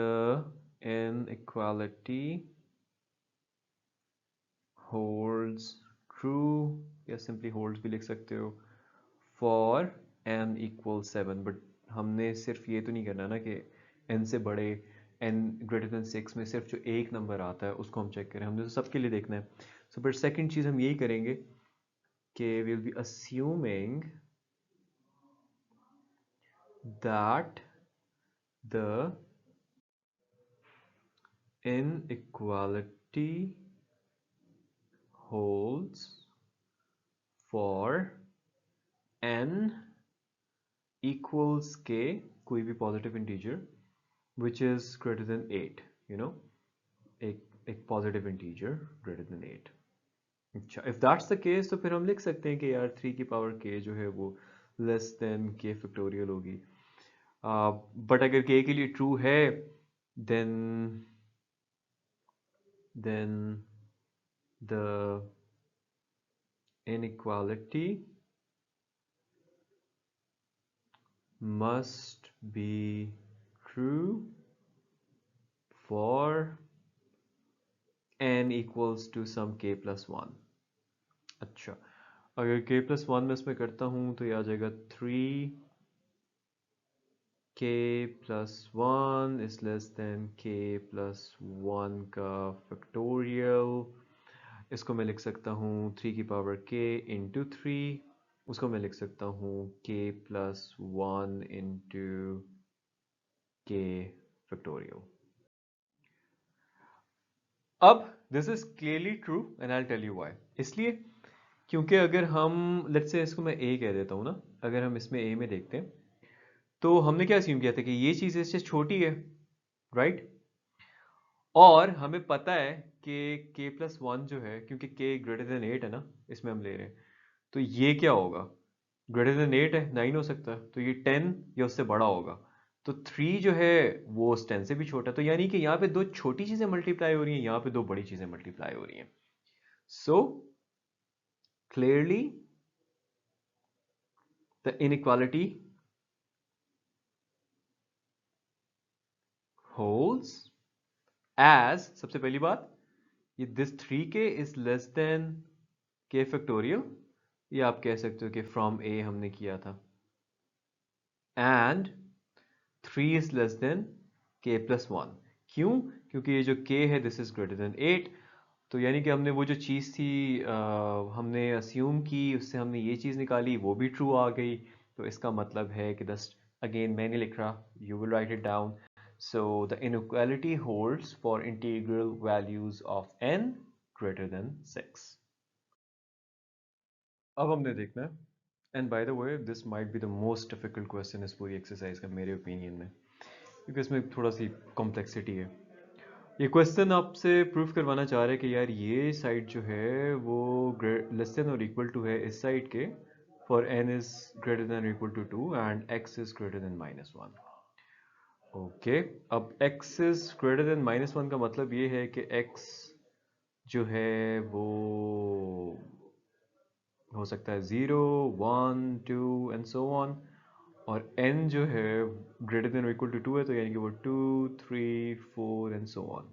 inequality holds true, या सिंपली होल्ड्स भी लिख सकते हो, फॉर n इक्वल 7। बट हमने सिर्फ ये तो नहीं करना ना कि n से बड़े, n ग्रेटर देन 6 में सिर्फ जो एक नंबर आता है उसको हम चेक करें, हमने तो सबके लिए देखना है। सो फिर सेकंड चीज़ हम यही करेंगे कि will be assuming that the inequality holds for n equals k, कोई भी positive integer which is greater than 8, you know, एक पॉजिटिव इंटीजर ग्रेटर देन 8। अच्छा, इफ दैट्स द केस तो फिर हम लिख सकते हैं कि यार 3 की पावर k जो है वो लेस देन k फैक्टोरियल होगी। बट अगर k के लिए ट्रू है then the inequality must be true for n equals to some k plus 1। अच्छा, अगर k प्लस 1 में इसमें करता हूँ तो ये आ जाएगा 3k plus 1 is less than k plus 1 का फैक्टोरियल। इसको मैं लिख सकता हूँ 3 की पावर k इंटू 3, उसको मैं लिख सकता हूँ k plus 1 into k factorial. अब this is clearly true and I tell you why. इसलिए क्योंकि अगर हम लेट्स से इसको मैं a कह देता हूँ ना, अगर हम इसमें a में देखते हैं तो हमने क्या अस्यूम किया था कि ये चीज़ इससे छोटी है, राइट? और हमें पता है कि k प्लस 1 जो है, क्योंकि k ग्रेटर देन 8 है ना, इसमें हम ले रहे हैं, तो ये क्या होगा, ग्रेटर देन 8 है, 9 हो सकता है, तो ये 10 या उससे बड़ा होगा। तो 3 जो है वो उस 10 से भी छोटा, तो यानी कि यहाँ पे दो छोटी चीज़ें मल्टीप्लाई हो रही हैं, यहाँ पे दो बड़ी चीज़ें मल्टीप्लाई हो रही हैं। So clearly the inequality holds as, सबसे पहली बात, ये this 3k is less than k factorial, ये आप कह सकते हो कि फ्रॉम a हमने किया था, and 3 is less than k plus 1। क्यों? क्योंकि ये जो k है दिस इज ग्रेटर देन 8, तो यानी कि हमने वो जो चीज़ थी हमने अस्यूम की, उससे हमने ये चीज़ निकाली, वो भी ट्रू आ गई। तो इसका मतलब है कि दस, अगेन मैं नहीं लिख रहा, you will write it down. So the inequality holds for integral values of n greater than 6। अब हमने देखना है, and by the way this might be the most difficult question इस पूरी एक्सरसाइज का मेरे ओपिनियन में, क्योंकि इसमें थोड़ा सी कॉम्प्लेक्सिटी है। ये क्वेश्चन आपसे प्रूफ करवाना चाह रहे हैं कि यार ये साइड जो है वो लेस देन और इक्वल टू है इस साइड के, for n is greater than equal to 2 and x is greater than -1। Okay, अब x इज ग्रेटर देन -1 का मतलब ये है कि x जो है वो हो सकता है 0, 1, 2 एंड सो ऑन, और n जो है ग्रेटर देन इक्वल टू 2 है, तो यानी कि वो 2, 3, 4 एंड सो ऑन,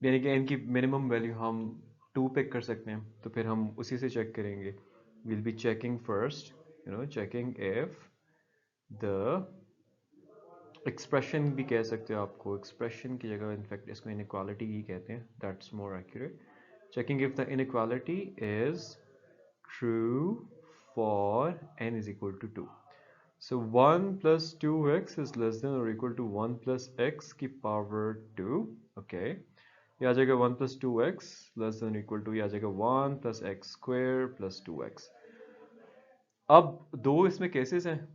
यानी कि n की मिनिमम वैल्यू हम 2 पिक कर सकते हैं। तो फिर हम उसी से चेक करेंगे, will be checking first, you know, checking if the expression भी कह सकते हो आपको, एक्सप्रेशन की जगह इनफैक्ट इसको इनइक्वालिटी ही कहते हैं, that's more accurate. Checking if the inequality is true for n is equal to 2। So 1 plus 2x is less than or equal to 1 plus x की power 2, okay। ये आ जाएगा 1 plus 2x less than equal to, ये आ जाएगा 1 plus x square plus 2x। अब दो इसमें केसेस हैं,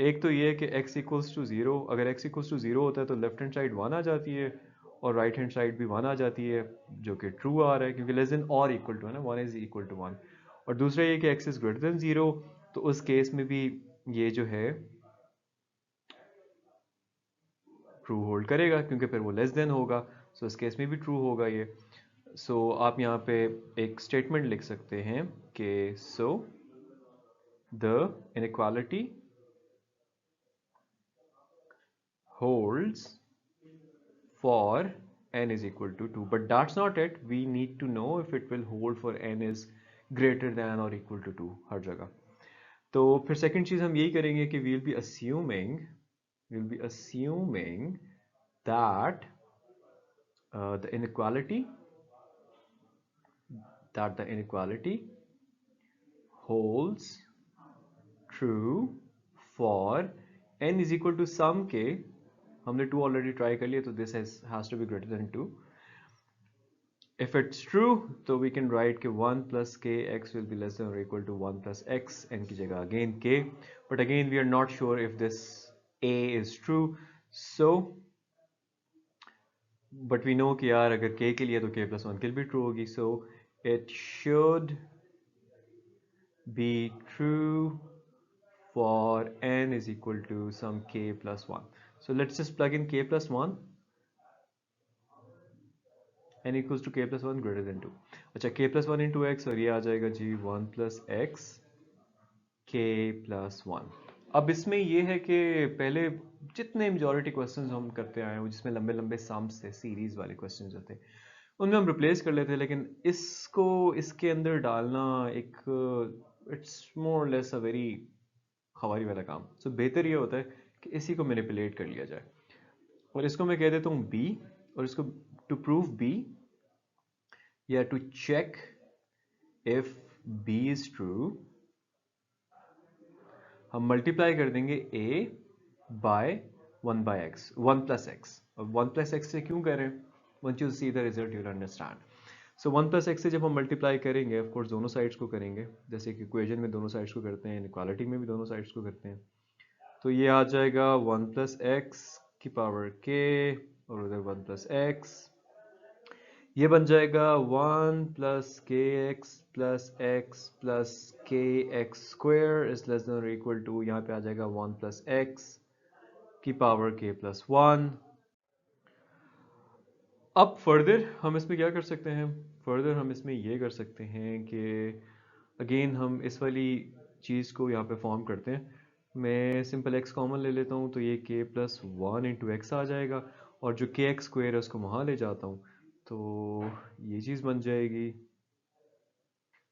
एक तो ये है कि x इक्वल्स टू 0, अगर x इक्वल्स टू 0 होता है तो लेफ्ट हैंड साइड 1 आ जाती है और राइट हैंड साइड भी 1 आ जाती है, जो कि ट्रू आ रहा है क्योंकि लेस देन और इक्वल टू है ना, 1 इज इक्वल टू 1। और दूसरा ये कि x इज ग्रेटर देन 0, तो उस केस में भी ये जो है ट्रू होल्ड करेगा क्योंकि फिर वो लेस देन होगा, सो इस केस में भी ट्रू होगा ये। सो आप यहाँ पे एक स्टेटमेंट लिख सकते हैं कि so the inequality holds for n is equal to 2, but that's not it. We need to know if it will hold for n is greater than or equal to 2 हर जगह। तो फिर सेकंड चीज हम यही करेंगे कि we'll be assuming that the inequality holds true for n is equal to sum k। हमने 2 already try कर लिया, तो this has to be greater than 2। If it's true, तो we can write कि 1 plus kx will be less than or equal to 1 plus x, n की जगह again k, but again we are not sure if this a is true, so but we know कि यार अगर k के लिए तो k plus 1 के लिए भी true होगी, so it should be true for n is equal to some k plus 1। So let's just plug in k plus 1, n equals to k plus 1 greater than 2। अच्छा, k plus 1 into x, और ये आ जाएगा जी 1 plus x k plus 1। अब इसमें ये है कि पहले जितने मेजॉरिटी क्वेश्चंस हम करते आए हैं जिसमें लंबे लंबे सम्स थे, सीरीज वाले क्वेश्चंस होते, उनमें हम रिप्लेस कर लेते हैं, लेकिन इसको इसके अंदर डालना एक it's more less a very खवारी वाला काम। सो बेहतर ये होता है कि इसी को मैनिपुलेट कर लिया जाए, और इसको मैं कह देता हूँ b, और इसको टू प्रूव b या to check if b is true हम मल्टीप्लाई कर देंगे a by 1 by x, 1 plus x। अब 1 प्लस x से क्यों कर रहे हैं? Once you see the result you understand. So 1 plus x से जब हम मल्टीप्लाई करेंगे, ऑफ कोर्स दोनों साइड्स को करेंगे, जैसे कि इक्वेशन में दोनों साइड्स को करते हैं, इनइक्वालिटी में भी दोनों साइड्स को करते हैं, तो ये आ जाएगा 1 प्लस एक्स की पावर k, और उधर 1 प्लस एक्स, ये बन जाएगा 1 प्लस के एक्स प्लस के x square is less than और इक्वल टू, यहाँ पे आ जाएगा 1 प्लस एक्स की पावर k प्लस 1। अब फर्दर हम इसमें क्या कर सकते हैं? फर्दर हम इसमें ये कर सकते हैं कि अगेन हम इस वाली चीज़ को यहाँ पे फॉर्म करते हैं। मैं सिंपल x कॉमन ले लेता हूँ, तो ये k प्लस 1 इंटू एक्स आ जाएगा, और जो के एक्स स्क्वेयर है उसको वहाँ ले जाता हूँ, तो ये चीज़ बन जाएगी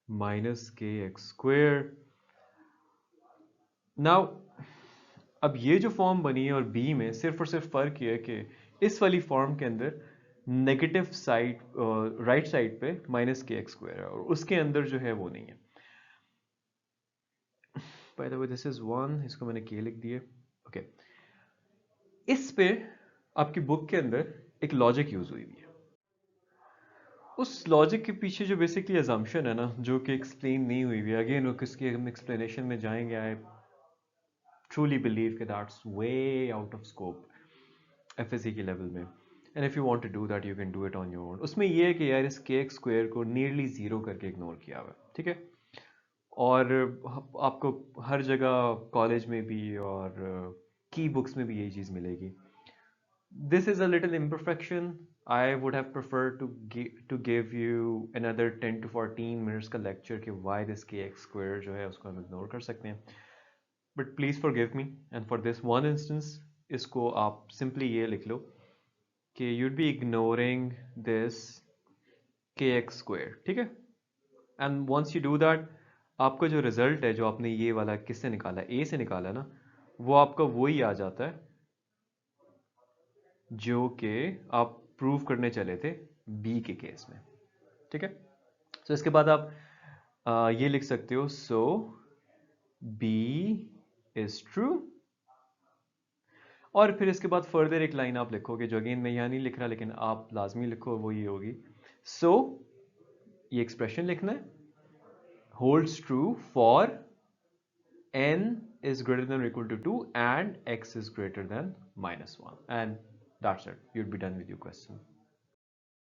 माइनस के एक्स स्क्वेयर। नाउ अब ये जो फॉर्म बनी है और b में सिर्फ और सिर्फ फ़र्क ये है कि इस वाली फॉर्म के अंदर नेगेटिव साइड राइट साइड पे माइनस के एक्स स्क्वायर है, और उसके अंदर जो है वो नहीं है। By the way this is 1, इसको मैंने k लिख दिए। ओके, इस पे आपकी बुक के अंदर एक लॉजिक यूज हुई है। उस लॉजिक के पीछे जो बेसिकली अजम्पशन है ना, जो कि एक्सप्लेन नहीं हुई है, अगेन वो किसके हम एक्सप्लेनेशन में जाएंगे, आई ट्रूली बिलीव कि that's way out of scope FSc के लेवल में, and if you want to do that you can do it on your own. उसमें यह है कि यार इस के एक्स स्क्वायर को नियरली जीरो करके इग्नोर किया हुआ है, ठीक है, और आपको हर जगह कॉलेज में भी और की बुक्स में भी यही चीज़ मिलेगी। This is a little imperfection. I would have preferred to give you another 10 to 14 minutes का लेक्चर कि वाई दिस के एक्स स्क्वायर जो है उसको हम इग्नोर कर सकते हैं, but please forgive me, and for this one instance इसको आप सिंपली ये लिख लो कि you'd be ignoring this kx square, ठीक है, and once you do that आपका जो रिजल्ट है, जो आपने ये वाला किससे निकाला, a से निकाला ना, वो आपका वही आ जाता है जो कि आप प्रूव करने चले थे b के केस में, ठीक है। तो इसके बाद आप ये लिख सकते हो, so b is true, और फिर इसके बाद फर्दर एक लाइन आप लिखोगे जो अगेन मैं यहाँ नहीं लिख रहा, लेकिन आप लाजमी लिखो, वो ये होगी, सो ये एक्सप्रेशन लिखना है, holds true for n is greater than or equal to 2 and x is greater than -1, and that's it, you'd be done with your question.